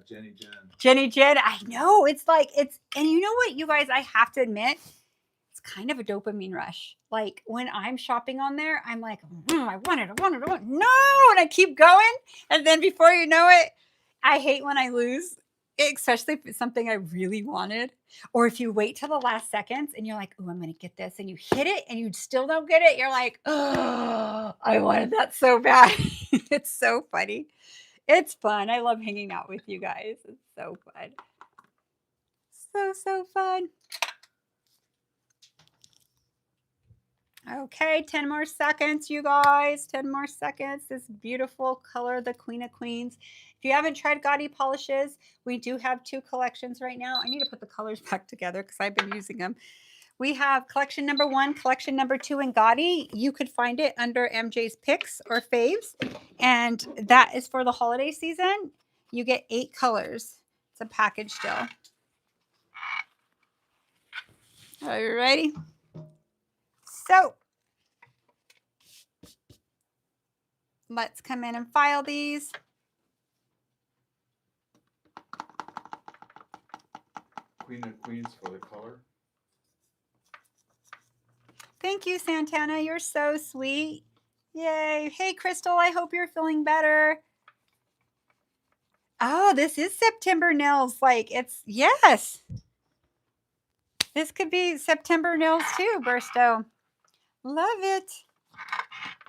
Jenny Jen. Jenny Jen. I know. It's like, and you know what, you guys, I have to admit, it's kind of a dopamine rush. Like when I'm shopping on there, I'm like, I want it. No. And I keep going. And then before you know it, I hate when I lose, especially if it's something I really wanted. Or if you wait till the last seconds and you're like, oh, I'm going to get this. And you hit it and you still don't get it. You're like, oh, I wanted that so bad. It's so funny. It's fun. I love hanging out with you guys. It's so fun. So fun. Okay, 10 more seconds, you guys. 10 more seconds. This beautiful color, the Queen of Queens. If you haven't tried Gotti polishes, we do have 2 collections right now. I need to put the colors back together because I've been using them. We have collection number 1, collection number 2 in Gotti. You could find it under MJ's Picks or Faves. And that is for the holiday season. You get 8 colors. It's a package deal. Are you ready? So let's come in and file these. Queen of Queens for the color. Thank you, Santana. You're so sweet. Yay. Hey, Crystal, I hope you're feeling better. Oh, this is September nails. Like, it's, yes. This could be September nails too, Bursto. Love it.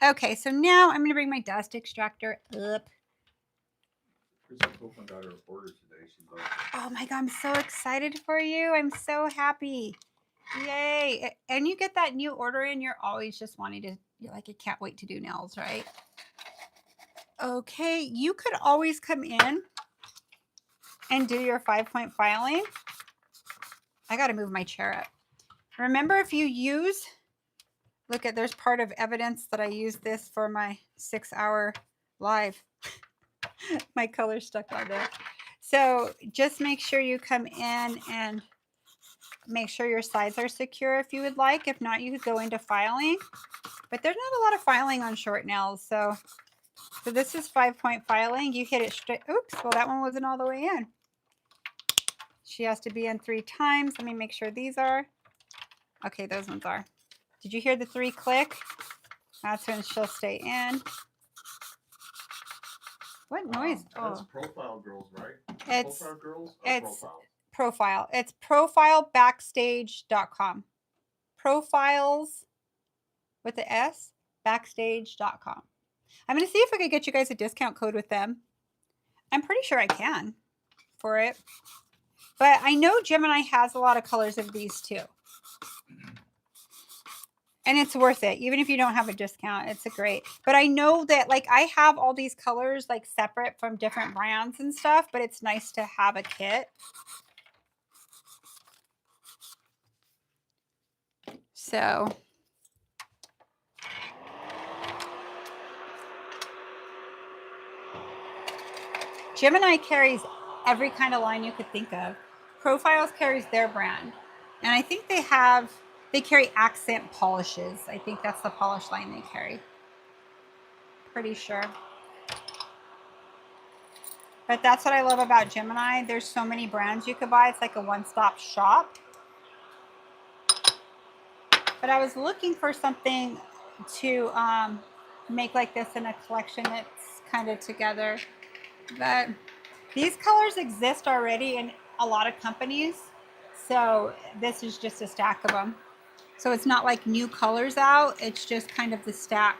Okay, so now I'm going to bring my dust extractor up. Crystal Copeland got her order today. She's like, Oh my God, I'm so excited for you. I'm so happy. Yay. And you get that new order in, you're always just wanting to, you're like, I can't wait to do nails, right? Okay, you could always come in and do your 5-point filing. I got to move my chair up. Remember, if you use, look at, there's part of evidence that I used this for my 6-hour live. My color stuck on there. So just make sure you come in and make sure your sides are secure if you would like. If not, you could go into filing. But there's not a lot of filing on short nails. So this is 5-point filing. You hit it straight. Oops, well, that one wasn't all the way in. She has to be in 3 times. Let me make sure these are. Okay, those ones are. Did you hear the 3 click? That's when she'll stay in. What noise? that's Profile Girls, right? It's Profile Girls or Profile? Profile. It's profilebackstage.com. Profiles with the S, backstage.com. I'm going to see if I can get you guys a discount code with them. I'm pretty sure I can for it. But I know Gemini has a lot of colors of these too. And it's worth it. Even if you don't have a discount, it's a great. But I know that, like, I have all these colors, like, separate from different brands and stuff. But it's nice to have a kit. So Gemini carries every kind of line you could think of. Profiles carries their brand. And I think they carry accent polishes. I think that's the polish line they carry. Pretty sure. But that's what I love about Gemini. There's so many brands you could buy. It's like a one-stop shop. But I was looking for something to make like this in a collection that's kind of together. But these colors exist already in a lot of companies. So this is just a stack of them. So it's not like new colors out. It's just kind of the stack.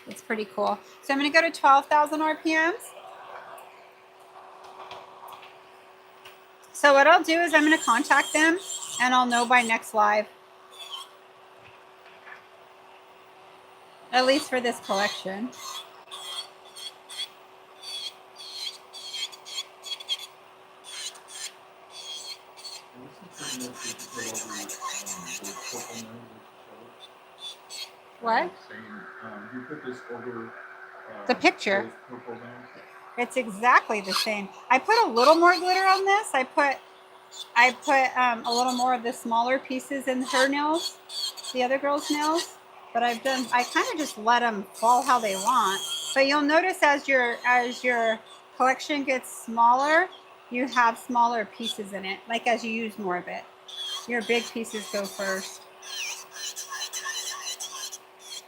It's pretty cool. So I'm going to go to 12,000 RPMs. So what I'll do is I'm going to contact them and I'll know by next live. At least for this collection. What? You put this over the picture. It's exactly the same. I put a little more glitter on this. I put a little more of the smaller pieces in her nails, the other girl's nails. But I kind of just let them fall how they want. But you'll notice as your collection gets smaller, you have smaller pieces in it. Like as you use more of it, your big pieces go first.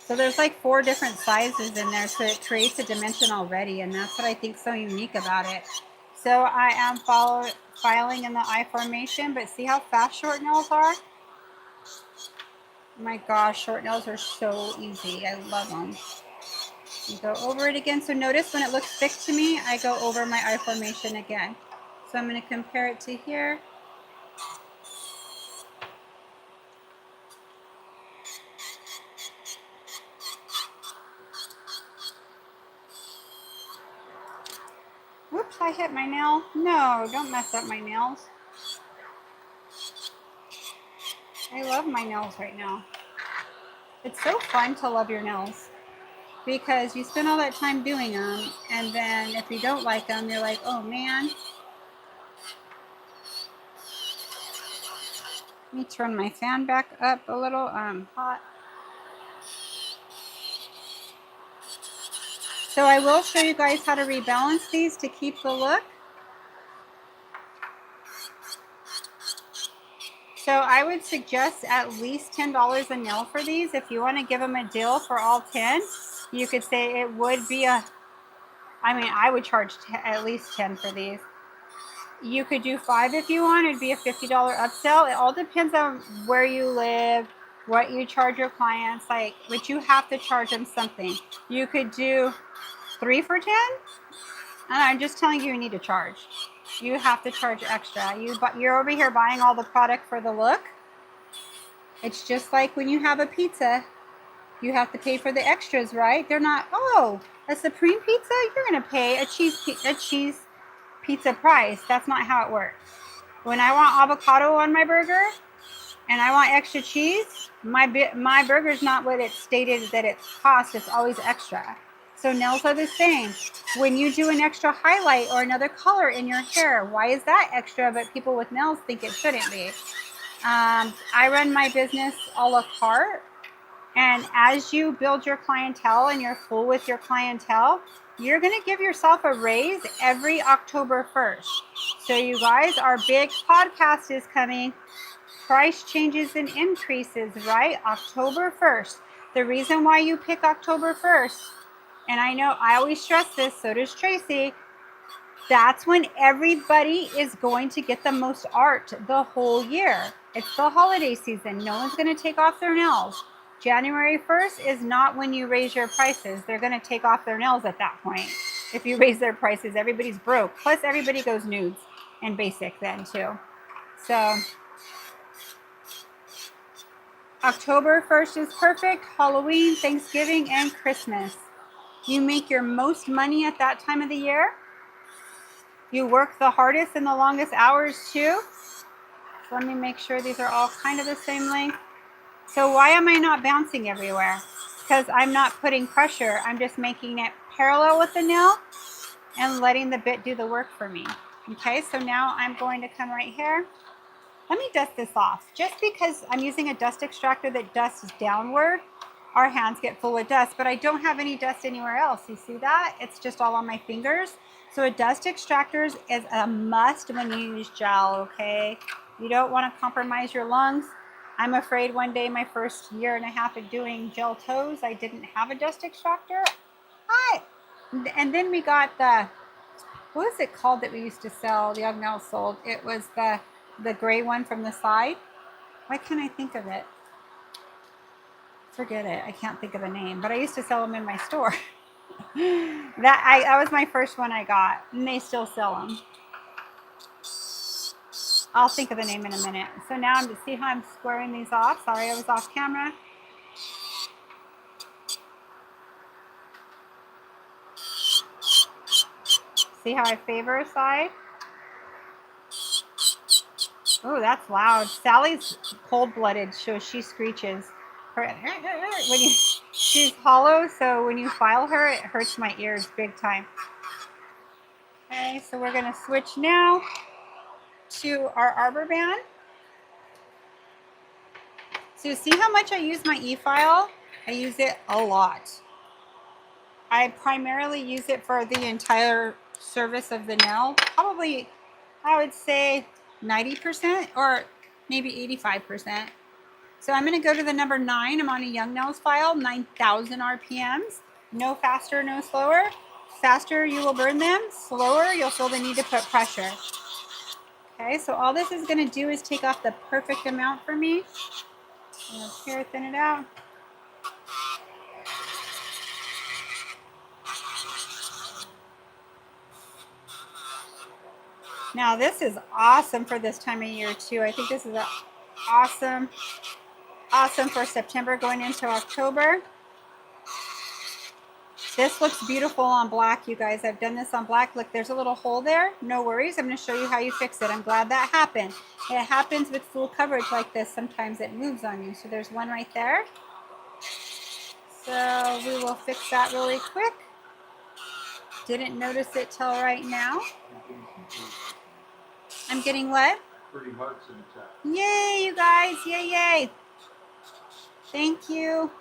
So there's like 4 different sizes in there, so it creates a dimension already, and that's what I think is so unique about it. So I am filing in the I formation, but see how fast short nails are? Oh my gosh, short nails are so easy. I love them. You go over it again. So notice when it looks thick to me, I go over my I formation again. So I'm going to compare it to here. Whoops, I hit my nail. No, don't mess up my nails. I love my nails right now. It's so fun to love your nails because you spend all that time doing them, and then if you don't like them, you're like, oh man. Let me turn my fan back up a little. Hot. So I will show you guys how to rebalance these to keep the look. So I would suggest at least $10 a nail for these. If you want to give them a deal for all 10, you could say it would be I would charge at least 10 for these. You could do 5 if you want. It'd be a $50 upsell. It all depends on where you live, what you charge your clients, but you have to charge them something. You could do 3 for 10, and I'm just telling you, you need to charge. You have to charge extra. You're over here buying all the product for the look. It's just like when you have a pizza, you have to pay for the extras, right? They're not, oh, a supreme pizza, you're gonna pay a cheese pizza price. That's not how it works. When I want avocado on my burger and I want extra cheese, my burger's not what it's stated that it costs. It's always extra. So nails are the same. When you do an extra highlight or another color in your hair, why is that extra, but people with nails think it shouldn't be? I run my business a la carte, and as you build your clientele and you're full with your clientele, you're going to give yourself a raise every October 1st. So you guys, our big podcast is coming. Price changes and increases, right? October 1st. The reason why you pick October 1st, and I know I always stress this, so does Tracy, that's when everybody is going to get the most art the whole year. It's the holiday season. No one's going to take off their nails. January 1st is not when you raise your prices. They're going to take off their nails at that point. If you raise their prices, everybody's broke. Plus, everybody goes nudes and basic then too. So October 1st is perfect. Halloween, Thanksgiving, and Christmas. You make your most money at that time of the year. You work the hardest and the longest hours too. So let me make sure these are all kind of the same length. So why am I not bouncing everywhere? Because I'm not putting pressure. I'm just making it parallel with the nail and letting the bit do the work for me. Okay, so now I'm going to come right here. Let me dust this off. Just because I'm using a dust extractor that dusts downward, our hands get full of dust, but I don't have any dust anywhere else. You see that? It's just all on my fingers. So a dust extractor is a must when you use gel, okay? You don't want to compromise your lungs. I'm afraid one day, my first year and a half of doing gel toes, I didn't have a dust extractor. And then we got what was it called that we used to sell, the Young Nails sold? It was the gray one from the side. Why can't I think of it? Forget it. I can't think of the name, but I used to sell them in my store. That was my first one I got, and they still sell them. I'll think of the name in a minute. So now I'm to see how I'm squaring these off. Sorry, I was off camera. See how I favor a side? Oh, that's loud. Sally's cold-blooded, so she screeches. She's hollow, so when you file her, it hurts my ears big time. Okay, so we're going to switch now to our arbor band. So see how much I use my e-file? I use it a lot. I primarily use it for the entire service of the nail. Probably, I would say 90% or maybe 85%. So I'm going to go to the number 9. I'm on a Young Nails file, 9,000 RPMs. No faster, no slower. Faster, you will burn them. Slower, you'll feel the need to put pressure. Okay, so all this is going to do is take off the perfect amount for me. Here, thin it out. Now this is awesome for this time of year too. I think this is awesome for September going into October. This looks beautiful on black, you guys. I've done this on black. Look, there's a little hole there. No worries. I'm going to show you how you fix it. I'm glad that happened. It happens with full coverage like this. Sometimes it moves on you. So there's one right there. So we will fix that really quick. Didn't notice it till right now. I'm getting what? pretty hearts in the chat. Yay, you guys. Yay, yay. Thank you.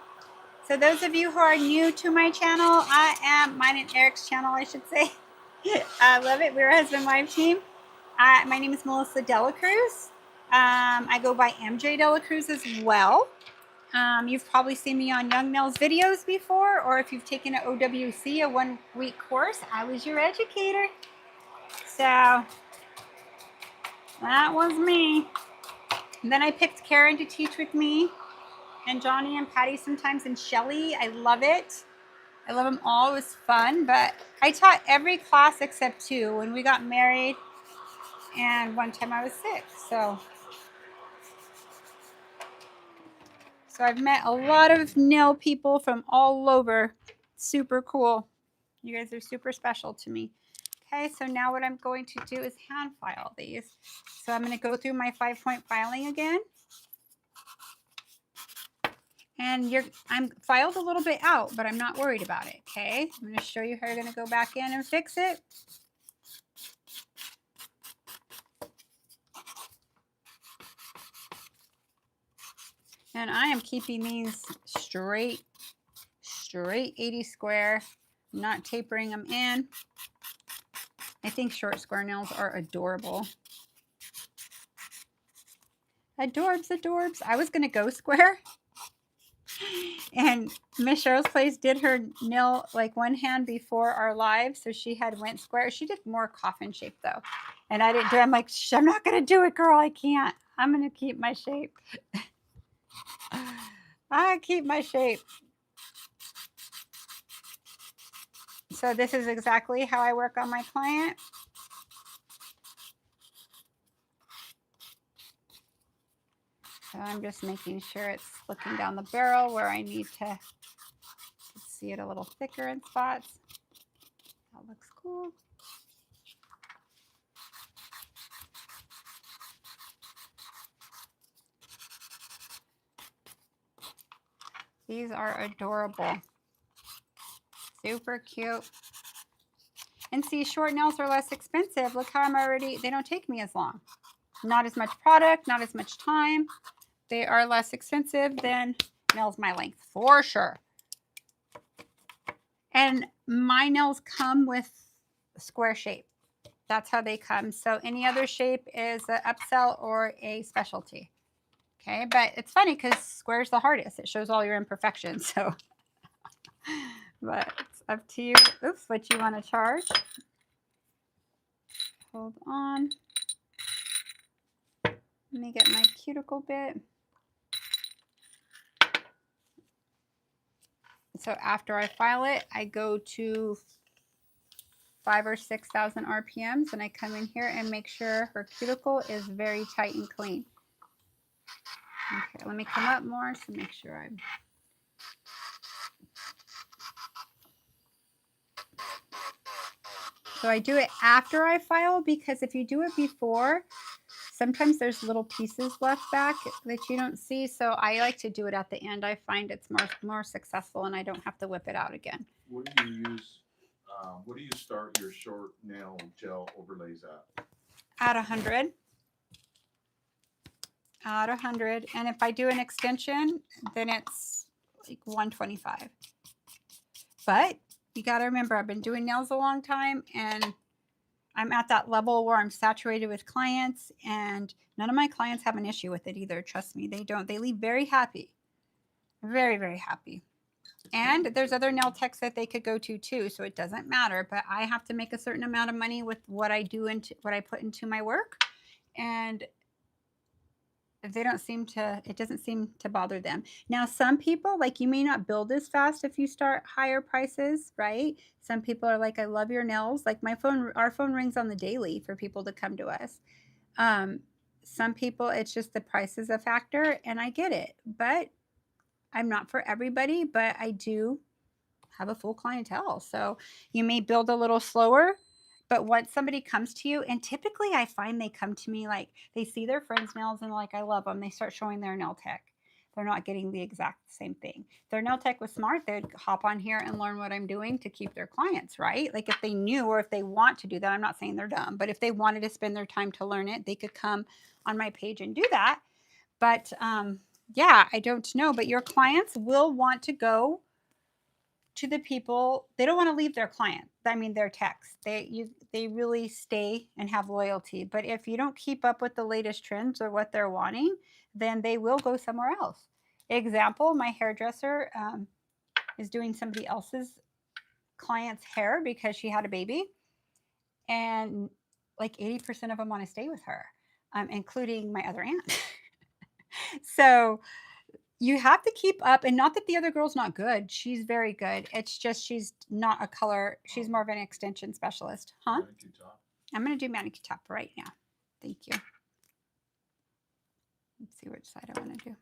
So those of you who are new to my channel, mine and Eric's channel, I should say. I love it. We're a husband-wife team. My name is Melissa Dela Cruz. I go by MJ Dela Cruz as well. You've probably seen me on Young Nails videos before, or if you've taken an OWC, a 1-week course, I was your educator. So that was me. And then I picked Karen to teach with me, and Johnny and Patty sometimes, and Shelly. I love it. I love them all. It was fun, but I taught every class except 2 when we got married, and one time I was sick. So I've met a lot of nail people from all over. Super cool. You guys are super special to me. Okay, so now what I'm going to do is hand file these. So I'm going to go through my 5-point filing again. And I'm filed a little bit out, but I'm not worried about it, okay? I'm going to show you how you're going to go back in and fix it. And I am keeping these straight 80 square, not tapering them in. I think short square nails are adorable. Adorbs, adorbs. I was going to go square. And Miss Cheryl's Place did her nail like one hand before our live. So she went square. She did more coffin shape though. And I didn't do it. I'm like, I'm not going to do it, girl. I can't. I'm going to keep my shape. I keep my shape. So this is exactly how I work on my client. So I'm just making sure it's looking down the barrel where I need to see it a little thicker in spots. That looks cool. These are adorable. Super cute. And see, short nails are less expensive. Look how they don't take me as long. Not as much product, not as much time. They are less expensive than nails my length, for sure. And my nails come with a square shape. That's how they come. So any other shape is an upsell or a specialty. Okay, but it's funny because square's the hardest. It shows all your imperfections. So, but it's up to you. Oops, what you want to charge. Hold on. Let me get my cuticle bit. So after I file it, I go to 5,000 or 6,000 RPMs, and I come in here and make sure her cuticle is very tight and clean. Okay, let me come up more to make sure I'm. So I do it after I file, because if you do it before, sometimes there's little pieces left back that you don't see. So I like to do it at the end. I find it's more successful, and I don't have to whip it out again. What do you use? What do you start your short nail gel overlays at? At 100. At 100. And if I do an extension, then it's like 125. But you got to remember, I've been doing nails a long time, and I'm at that level where I'm saturated with clients, and none of my clients have an issue with it either. Trust me, they don't. They leave very happy. Very, very happy. And there's other nail techs that they could go to too, so it doesn't matter. But I have to make a certain amount of money with what I do into what I put into my work, and they don't seem to. It doesn't seem to bother them. Now, some people, like, you may not build as fast if you start higher prices, right? Some people are like, I love your nails. Like our phone rings on the daily for people to come to us. Some people, it's just the price is a factor, and I get it, but I'm not for everybody, but I do have a full clientele. So you may build a little slower, but once somebody comes to you, and typically I find they come to me like they see their friends' nails and like, I love them. They start showing their nail tech. they're not getting the exact same thing. If their nail tech was smart, they'd hop on here and learn what I'm doing to keep their clients, right? Like if they knew, or if they want to do that, I'm not saying they're dumb, but if they wanted to spend their time to learn it, they could come on my page and do that. But yeah, I don't know, but your clients will want to go to the people. They don't want to leave their client. I mean, their techs. They really stay and have loyalty. But if you don't keep up with the latest trends or what they're wanting, then they will go somewhere else. Example: my hairdresser is doing somebody else's client's hair because she had a baby, and like 80% of them want to stay with her, including my other aunt. So you have to keep up, and not that the other girl's not good. She's very good. It's just she's not a color. She's more of an extension specialist. Huh? Manicure top. I'm going to do manicure top right now. Thank you. Let's see which side I want to do.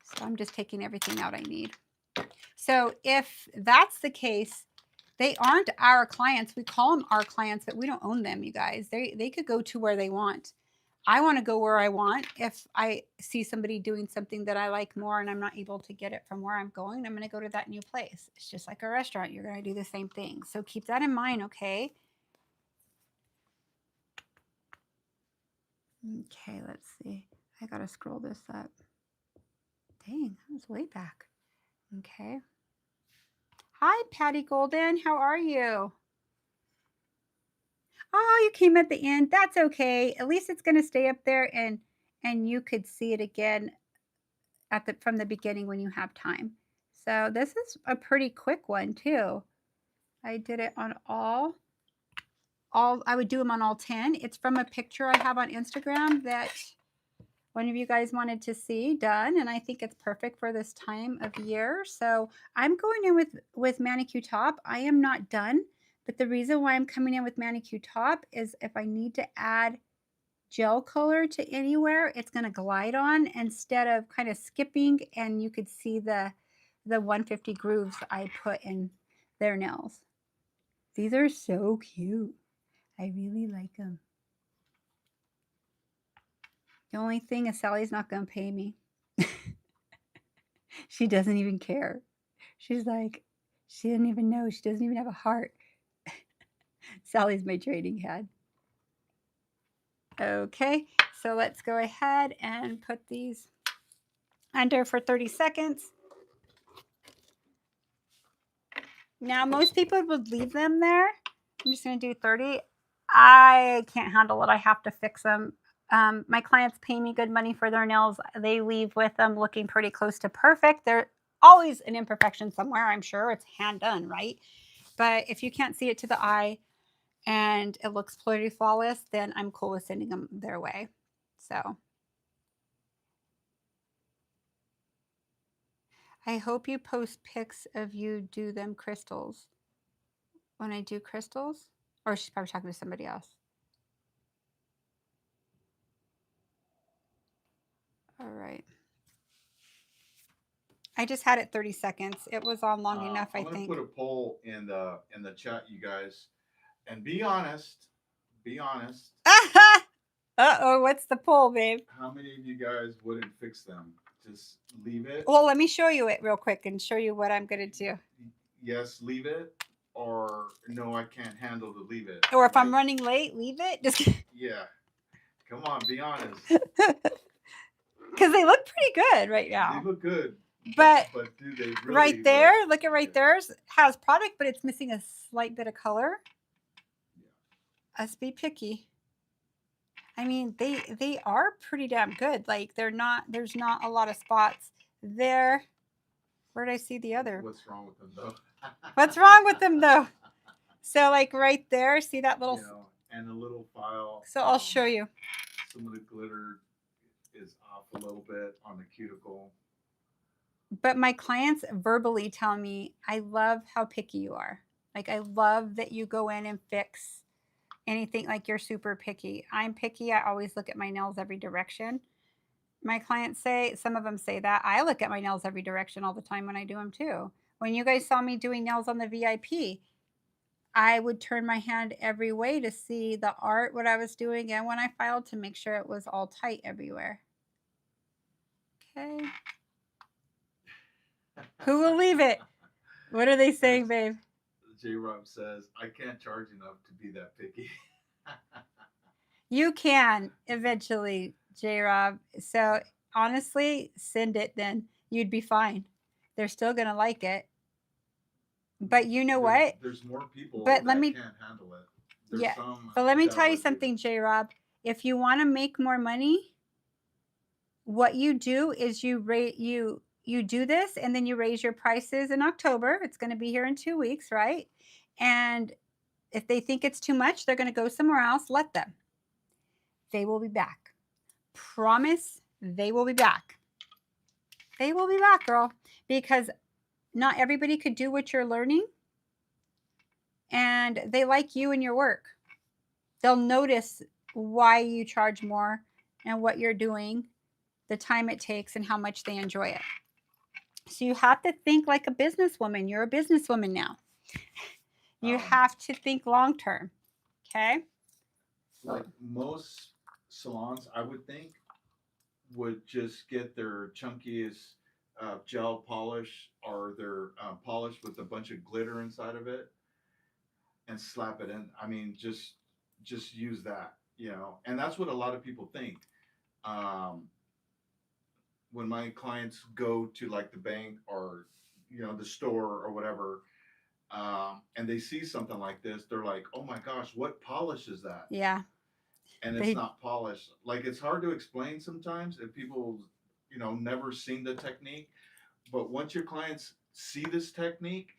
So I'm just taking everything out I need. So if that's the case, they aren't our clients. We call them our clients, but we don't own them, you guys. They could go to where they want. I want to go where I want. If I see somebody doing something that I like more and I'm not able to get it from where I'm going, I'm going to go to that new place. It's just like a restaurant. You're going to do the same thing. So keep that in mind, okay? Okay, let's see. I got to scroll this up. Dang, that was way back. Okay. Hi, Patty Golden. How are you? Oh, you came at the end. That's okay. At least it's going to stay up there, and you could see it again from the beginning when you have time. So this is a pretty quick one too. I did it on all I would do them on all 10. It's from a picture I have on Instagram that one of you guys wanted to see done, and I think it's perfect for this time of year. So I'm going in with manicure top. I am not done. But the reason why I'm coming in with manicure top is if I need to add gel color to anywhere, it's going to glide on instead of kind of skipping, and you could see the 150 grooves I put in their nails. These are so cute. I really like them. The only thing is Sally's not going to pay me. She doesn't even care. She's like, she didn't even know. She doesn't even have a heart. Sally's my trading head. Okay, so let's go ahead and put these under for 30 seconds. Now, most people would leave them there. I'm just going to do 30. I can't handle it. I have to fix them. My clients pay me good money for their nails. They leave with them looking pretty close to perfect. There's always an imperfection somewhere, I'm sure. It's hand done, right? But if you can't see it to the eye and it looks pretty flawless, then I'm cool with sending them their way. So I hope you post pics of you do them crystals. When I do crystals? Or she's probably talking to somebody else. All right. I just had it 30 seconds. It was on long enough, I think. I'm gonna put a poll in the chat, you guys, and be honest. Be honest. Uh-oh, what's the poll, babe? How many of you guys wouldn't fix them? Just leave it. Well, let me show you it real quick and show you what I'm gonna do. Yes, leave it, or no, I can't handle to leave it. Or if I'm running late, leave it. Just yeah. Come on, be honest. Because they look pretty good right now. They look good. But do they really right there, look at right there, has product, but it's missing a slight bit of color. Yeah. Us be picky. I mean, they are pretty damn good. Like there's not a lot of spots there. Where did I see the other? What's wrong with them though? What's wrong with them though? So like right there, see that little, and a little file. So I'll show you. Some of the glitter is off a little bit on the cuticle. But my clients verbally tell me, I love how picky you are. Like, I love that you go in and fix anything. Like, you're super picky. I'm picky. I always look at my nails every direction. My clients say, some of them say that. I look at my nails every direction all the time when I do them too. When you guys saw me doing nails on the VIP, I would turn my hand every way to see the art, what I was doing, and when I filed to make sure it was all tight everywhere. Okay. Who will leave it? What are they saying, babe? J-Rob says, I can't charge enough to be that picky. You can eventually, J-Rob. So honestly, send it then. You'd be fine. They're still going to like it. But you know what? There's more people But let that me, can't handle it. There's yeah. some But let me that tell you would do something, it. J-Rob. If you want to make more money, what you do is you rate you do this and then you raise your prices in October. It's going to be here in 2 weeks, right? And if they think it's too much, they're going to go somewhere else. Let them. They will be back. Promise they will be back. They will be back, girl, because not everybody could do what you're learning, and they like you and your work. They'll notice why you charge more and what you're doing, the time it takes, and how much they enjoy it. So you have to think like a businesswoman. You're a businesswoman now. You have to think long term. Okay? Like most salons, I would think, would just get their chunkiest gel polish or their polish with a bunch of glitter inside of it and slap it in. I mean, just use that, you know. And that's what a lot of people think. Um, when my clients go to like the bank or the store or whatever, and they see something like this, they're like, "Oh my gosh, what polish is that?" Yeah. And it's not polished. Like it's hard to explain sometimes if people, never seen the technique. But once your clients see this technique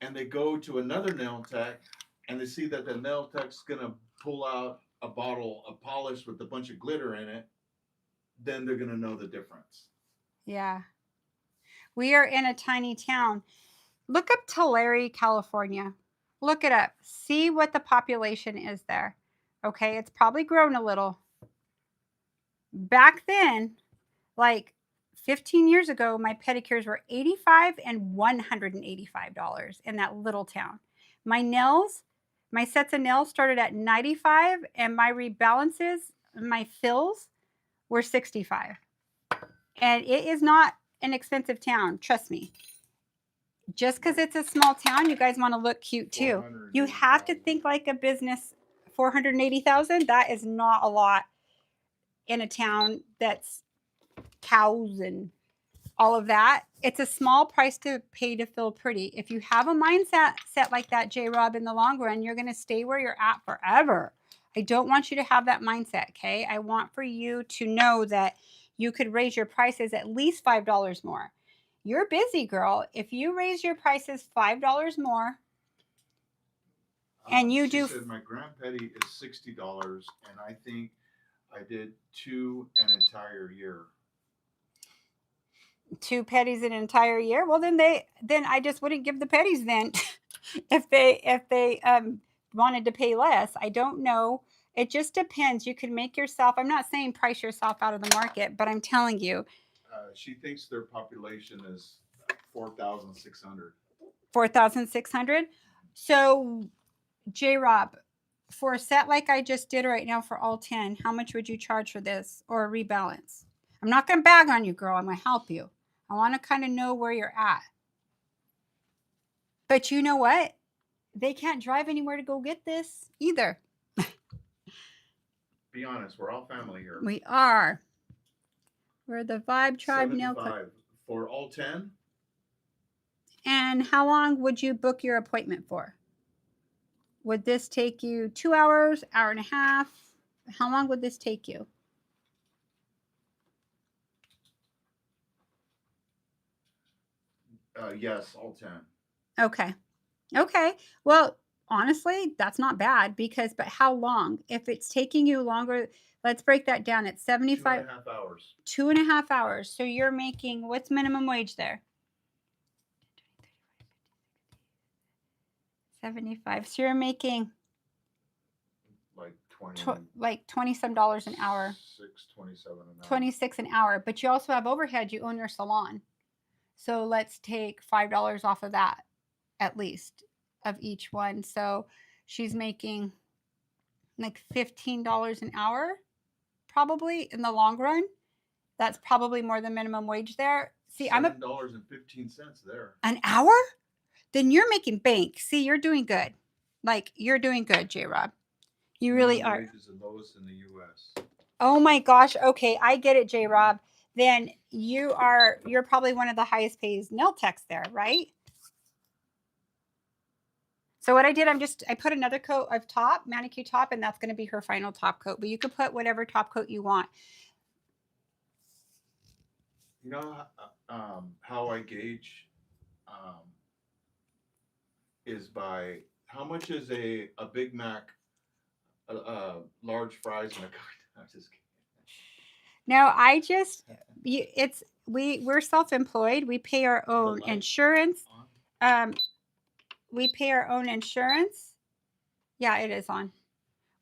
and they go to another nail tech and they see that the nail tech's gonna pull out a bottle of polish with a bunch of glitter in it, then they're gonna know the difference. Yeah. We are in a tiny town. Look up Tulare, California. Look it up. See what the population is there. Okay, it's probably grown a little. Back then, like 15 years ago, my pedicures were $85 and $185 in that little town. My nails, my sets of nails started at $95, and my rebalances, my fills were $65. And it is not an expensive town, trust me. Just because it's a small town, you guys want to look cute too. You have to think like a business. 480,000, that is not a lot in a town that's cows and all of that. It's a small price to pay to feel pretty. If you have a mindset set like that, J-Rob, in the long run, you're going to stay where you're at forever. I don't want you to have that mindset, okay? I want for you to know that you could raise your prices at least $5 more. You're busy, girl. If you raise your prices $5 more, and you do. She said my grand petty is $60, and I think I did 2 an entire year. 2 petties an entire year? Well, then I just wouldn't give the petties then, if they wanted to pay less. I don't know. It just depends. You can make yourself. I'm not saying price yourself out of the market, but I'm telling you. She thinks their population is 4,600. 4,600. So, J-Rob, for a set like I just did right now for all 10, how much would you charge for this or a rebalance? I'm not going to bag on you, girl. I'm going to help you. I want to kind of know where you're at. But you know what? They can't drive anywhere to go get this either. Be honest, we're all family here. We are. We're the Vibe Tribe Nail Cut. For all 10. And how long would you book your appointment for? Would this take you 2 hours, hour and a half? How long would this take you? Yes, all 10. Okay. Okay. Well, honestly, that's not bad but how long? If it's taking you longer, let's break that down. It's 75. 2.5 hours. 2.5 hours. So you're making, what's minimum wage there? 75. So you're making like 20 some dollars an hour. 27 an hour. 26 an hour. But you also have overhead. You own your salon. So let's take $5 off of that, at least, of each one. So she's making like $15 an hour, probably in the long run. That's probably more than minimum wage there. See, I'm a $7.15 there. an hour? Then you're making bank. See, you're doing good. Like, you're doing good, J-Rob. You really Minimum are. wage is the lowest in the U.S. Oh my gosh. Okay, I get it, J-Rob. Then you're probably one of the highest paid nail techs there, right? So what I did, I put another coat of top, manicure top, and that's going to be her final top coat. But you could put whatever top coat you want. You know how I gauge is by how much is a Big Mac, large fries, and a I'm just kidding. No, we're self-employed. We pay our own insurance. We pay our own insurance. Yeah, it is on.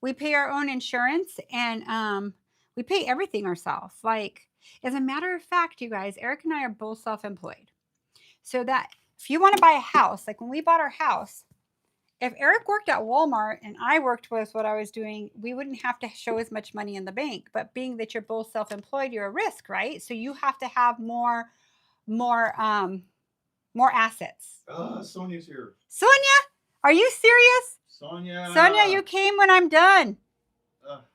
We pay our own insurance, and we pay everything ourselves. Like, as a matter of fact, you guys, Eric and I are both self-employed. So that if you want to buy a house, like when we bought our house, if Eric worked at Walmart and I worked with what I was doing, we wouldn't have to show as much money in the bank. But being that you're both self-employed, you're a risk, right? So you have to have more assets. Sonia's here. Sonia, are you serious? Sonia, you came when I'm done.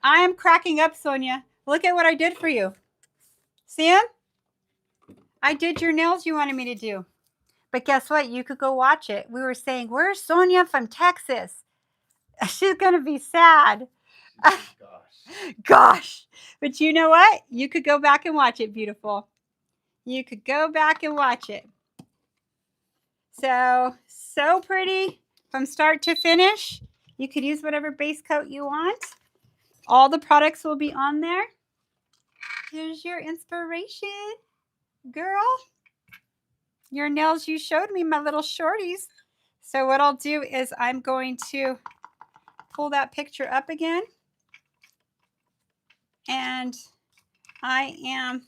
I am cracking up, Sonia. Look at what I did for you. See him? I did your nails you wanted me to do. But guess what? You could go watch it. We were saying, where's Sonia from Texas? She's going to be sad. Gosh. But you know what? You could go back and watch it, beautiful. You could go back and watch it. So pretty from start to finish. You could use whatever base coat you want. All the products will be on there. Here's your inspiration, girl. Your nails you showed me, my little shorties. So what I'll do is I'm going to pull that picture up again. And I am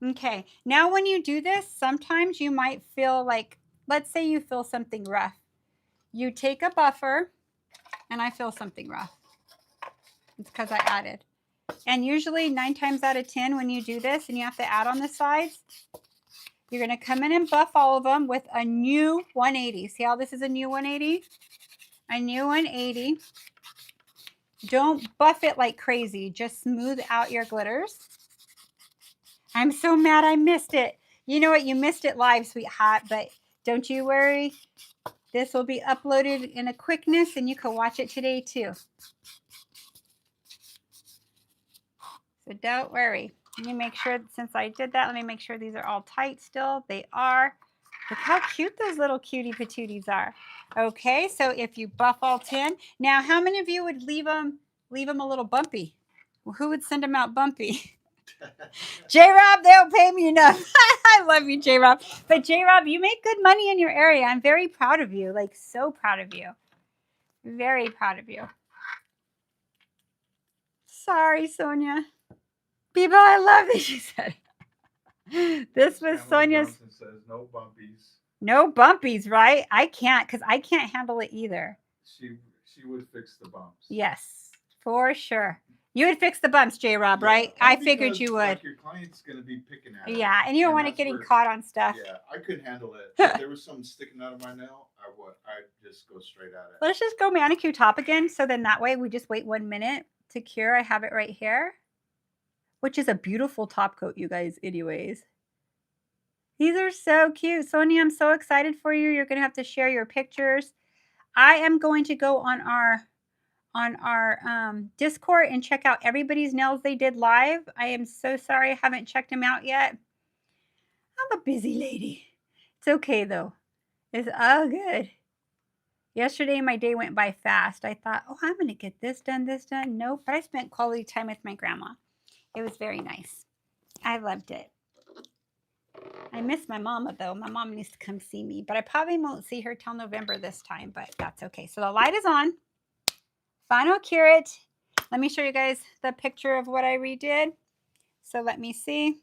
okay. Now when you do this, sometimes you might feel like, let's say you feel something rough. You take a buffer, and I feel something rough. It's because I added. And usually 9 times out of 10 when you do this and you have to add on the sides, you're going to come in and buff all of them with a new 180. See how this is a new 180? A new 180. Don't buff it like crazy. Just smooth out your glitters. I'm so mad I missed it. You know what? You missed it live, sweetheart, but don't you worry. This will be uploaded in a quickness and you can watch it today too. So don't worry. Let me make sure, since I did that, let me make sure these are all tight still. They are. Look how cute those little cutie patooties are. Okay, so if you buff all 10. Now, how many of you would leave them a little bumpy? Well, who would send them out bumpy? J-Rob, they don't pay me enough. I love you, J-Rob. But J-Rob, you make good money in your area. I'm very proud of you. Like, so proud of you. Very proud of you. Sorry, Sonia. People, I love this, she said. This was Sonia's. Says no bumpies. No bumpies, right? I can't, because I can't handle it either. She would fix the bumps. Yes, for sure. You would fix the bumps, J-Rob, right? I figured you would. Like, your client's going to be picking at it. Yeah, and you don't want it getting caught on stuff. Yeah, I couldn't handle it. If there was something sticking out of my nail, I'd just go straight at it. Let's just go manicure top again. So then that way we just wait 1 minute to cure. I have it right here, which is a beautiful top coat, you guys, anyways. These are so cute. Sonia, I'm so excited for you. You're going to have to share your pictures. I am going to go on our Discord and check out everybody's nails they did live. I am so sorry I haven't checked them out yet. I'm a busy lady. It's okay though. It's all good. Yesterday my day went by fast. I thought, oh, I'm going to get this done. Nope, but I spent quality time with my grandma. It was very nice. I loved it. I miss my mama though. My mom needs to come see me, but I probably won't see her till November this time, but that's okay. So the light is on. Final cure it. Let me show you guys the picture of what I redid. So let me see.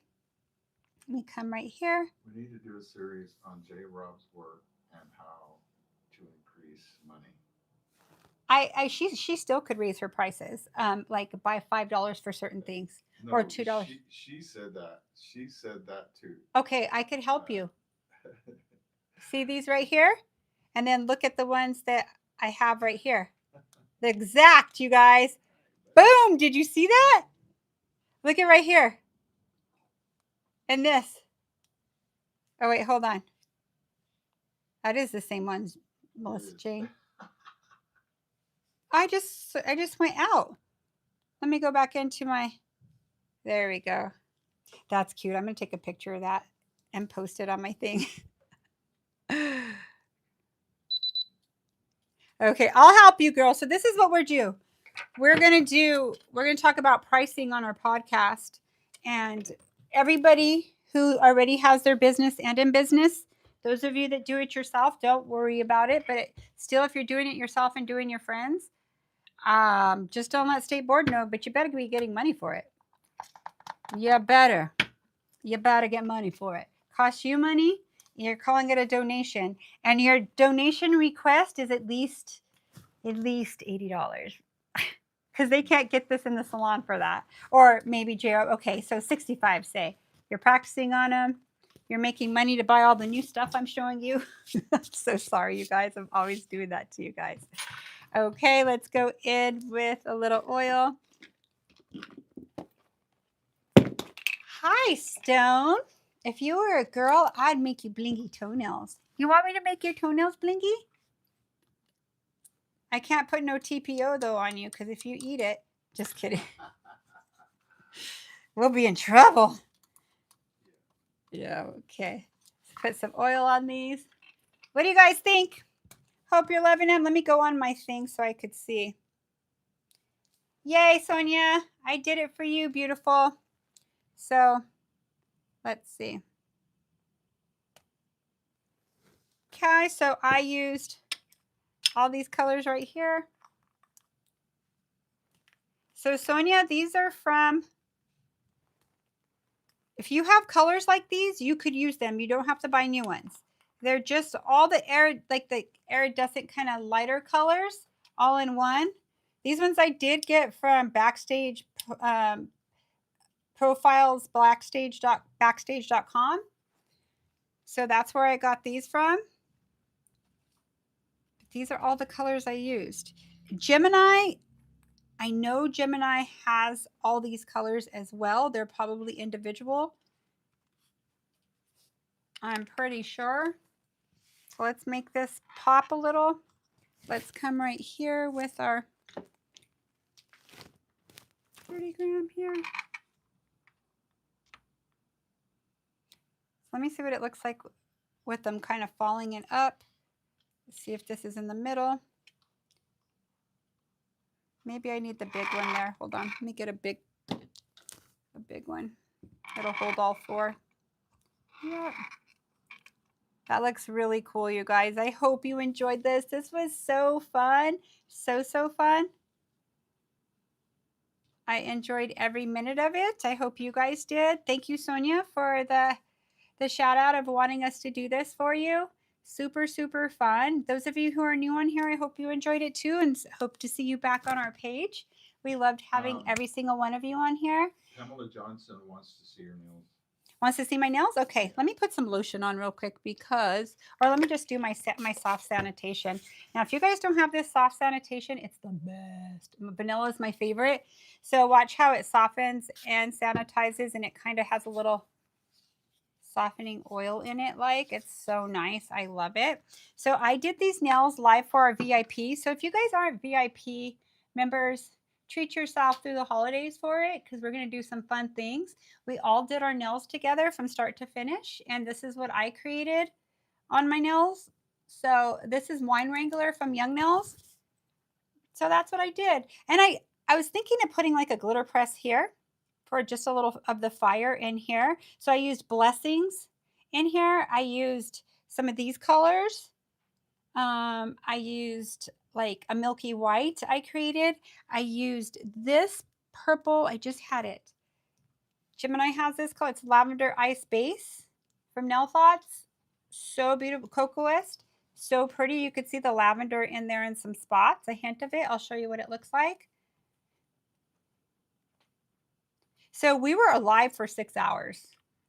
Let me come right here. We need to do a series on J. Rob's work and how to increase money. She still could raise her prices, like buy $5 for certain things or No, $2. she said that. She said that too. Okay, I could help you. Uh, See these right here? And then look at the ones that I have right here. The exact, you guys. Boom! Did you see that? Look at right here. And this. Oh, wait, hold on. That is the same one, Melissa Jane. I just went out. Let me go back into my, there we go. That's cute. I'm going to take a picture of that and post it on my thing. Okay, I'll help you, girl. So this is what we're due. We're going to talk about pricing on our podcast. And everybody who already has their business and in business, those of you that do it yourself, don't worry about it. But still, if you're doing it yourself and doing your friends, just don't let state board know, but you better be getting money for it. You better get money for it. Costs you money, you're calling it a donation, and your donation request is at least $80. Because they can't get this in the salon for that. Or maybe JR, okay, so 65, say. You're practicing on them. You're making money to buy all the new stuff I'm showing you. I'm so sorry, you guys. I'm always doing that to you guys. Okay, let's go in with a little oil. Hi, Stone. If you were a girl, I'd make you blingy toenails. You want me to make your toenails blingy? I can't put no TPO, though, on you, because if you eat it, just kidding. We'll be in trouble. Yeah, okay. Let's put some oil on these. What do you guys think? Hope you're loving them. Let me go on my thing so I could see. Yay, Sonia. I did it for you, beautiful. So, let's see. Okay, so I used all these colors right here. So, Sonia, these are from, if you have colors like these, you could use them. You don't have to buy new ones. They're just all the like the iridescent kind of lighter colors all in one. These ones I did get from Backstage Profiles backstage.com. So that's where I got these from. These are all the colors I used. Gemini, I know Gemini has all these colors as well. They're probably individual. I'm pretty sure. So let's make this pop a little. Let's come right here with our 30 gram here. Let me see what it looks like with them kind of falling in up. Let's see if this is in the middle. Maybe I need the big one there. Hold on. Let me get a big one. It'll hold all four. Yep. That looks really cool, you guys. I hope you enjoyed this. This was so fun. So fun. I enjoyed every minute of it. I hope you guys did. Thank you, Sonia, for the shout out of wanting us to do this for you. Super fun. Those of you who are new on here, I hope you enjoyed it too, and hope to see you back on our page. We loved having every single one of you on here. Pamela Johnson wants to see your nails. Wants to see my nails? Okay, let me put some lotion on real quick because, or let me just do my soft sanitation. Now, if you guys don't have this soft sanitation, it's the best. Vanilla is my favorite. So watch how it softens and sanitizes, and it kind of has a little softening oil in it. Like, it's so nice. I love it. So I did these nails live for our VIP. So if you guys aren't VIP members, treat yourself through the holidays for it, because we're going to do some fun things. We all did our nails together from start to finish, and this is what I created on my nails. So this is Wine Wrangler from Young Nails. So that's what I did. And I was thinking of putting like a glitter press here for just a little of the fire in here. So I used Blessings in here. I used some of these colors. I used like a milky white I created. I used this purple. I just had it. Gemini has this color. It's Lavender Ice Base from Nail Thoughts. So beautiful. Cocoaist. So pretty. You could see the lavender in there in some spots, a hint of it. I'll show you what it looks like. So we were alive for 6 hours.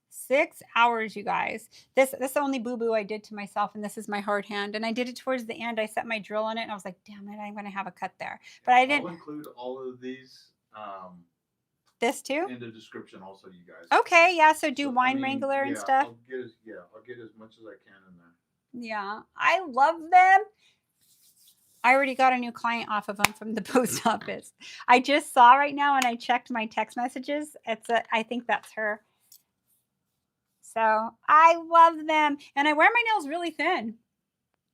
6 hours, you guys. This the only boo-boo I did to myself, and this is my hard hand. And I did it towards the end. I set my drill on it, and I was like, damn it, I'm gonna have a cut there. But I didn't. I'll include all of these This too? in the description also, you guys. Okay, yeah. So do So, Wine Wrangler and stuff. I'll get as much as I can in there. Yeah, I love them. I already got a new client off of them from the post office. I just saw right now and I checked my text messages. I think that's her. So I love them. And I wear my nails really thin.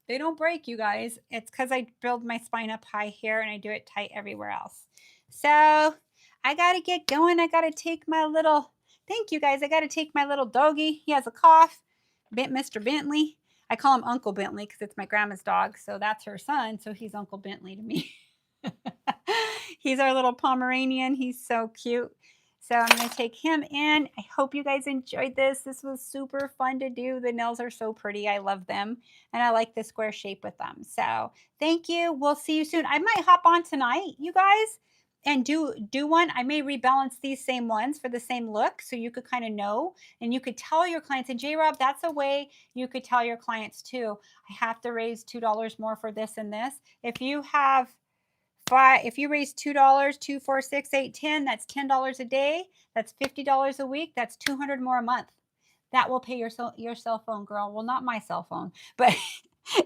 They don't break, you guys. It's because I build my spine up high here and I do it tight everywhere else. So I got to get going. I got to take my little, thank you guys. I got to take my little doggy. He has a cough. Mr. Bentley. I call him Uncle Bentley because it's my grandma's dog. So that's her son. So he's Uncle Bentley to me. He's our little Pomeranian. He's so cute. So I'm going to take him in. I hope you guys enjoyed this. This was super fun to do. The nails are so pretty. I love them. And I like the square shape with them. So thank you. We'll see you soon. I might hop on tonight, you guys, and do one. I may rebalance these same ones for the same look so you could kind of know and you could tell your clients. And J-Rob, that's a way you could tell your clients too. I have to raise $2 more for this and this. If you have if you raise $2, $2, $4, $6, $8, $10, that's $10 a day. That's $50 a week. That's $200 more a month. That will pay your cell phone, girl. Well, not my cell phone, but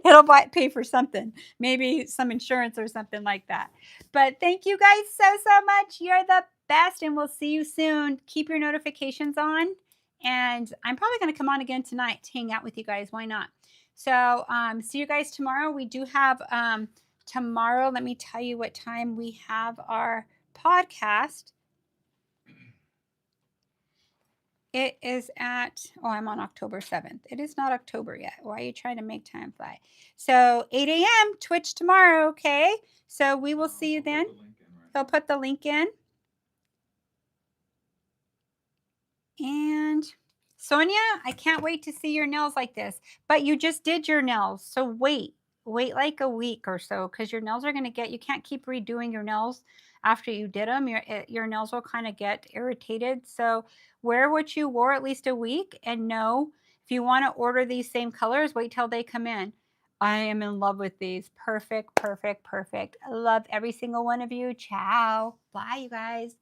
it'll pay for something, maybe some insurance or something like that. But thank you guys so much. You're the best, and we'll see you soon. Keep your notifications on, and I'm probably going to come on again tonight to hang out with you guys. Why not? So see you guys tomorrow. We do have tomorrow, let me tell you what time we have our podcast. It is at, I'm on October 7th. It is not October yet. Why are you trying to make time fly? So 8 a.m. Twitch tomorrow, okay? So we will see you then. He'll put the link in. And Sonia, I can't wait to see your nails like this. But you just did your nails, so wait like a week or so because your nails are going to get, you can't keep redoing your nails after you did them. Your nails will kind of get irritated. So wear what you wore at least a week, and know if you want to order these same colors, wait till they come in. I am in love with these. Perfect. I love every single one of you. Ciao. Bye, you guys.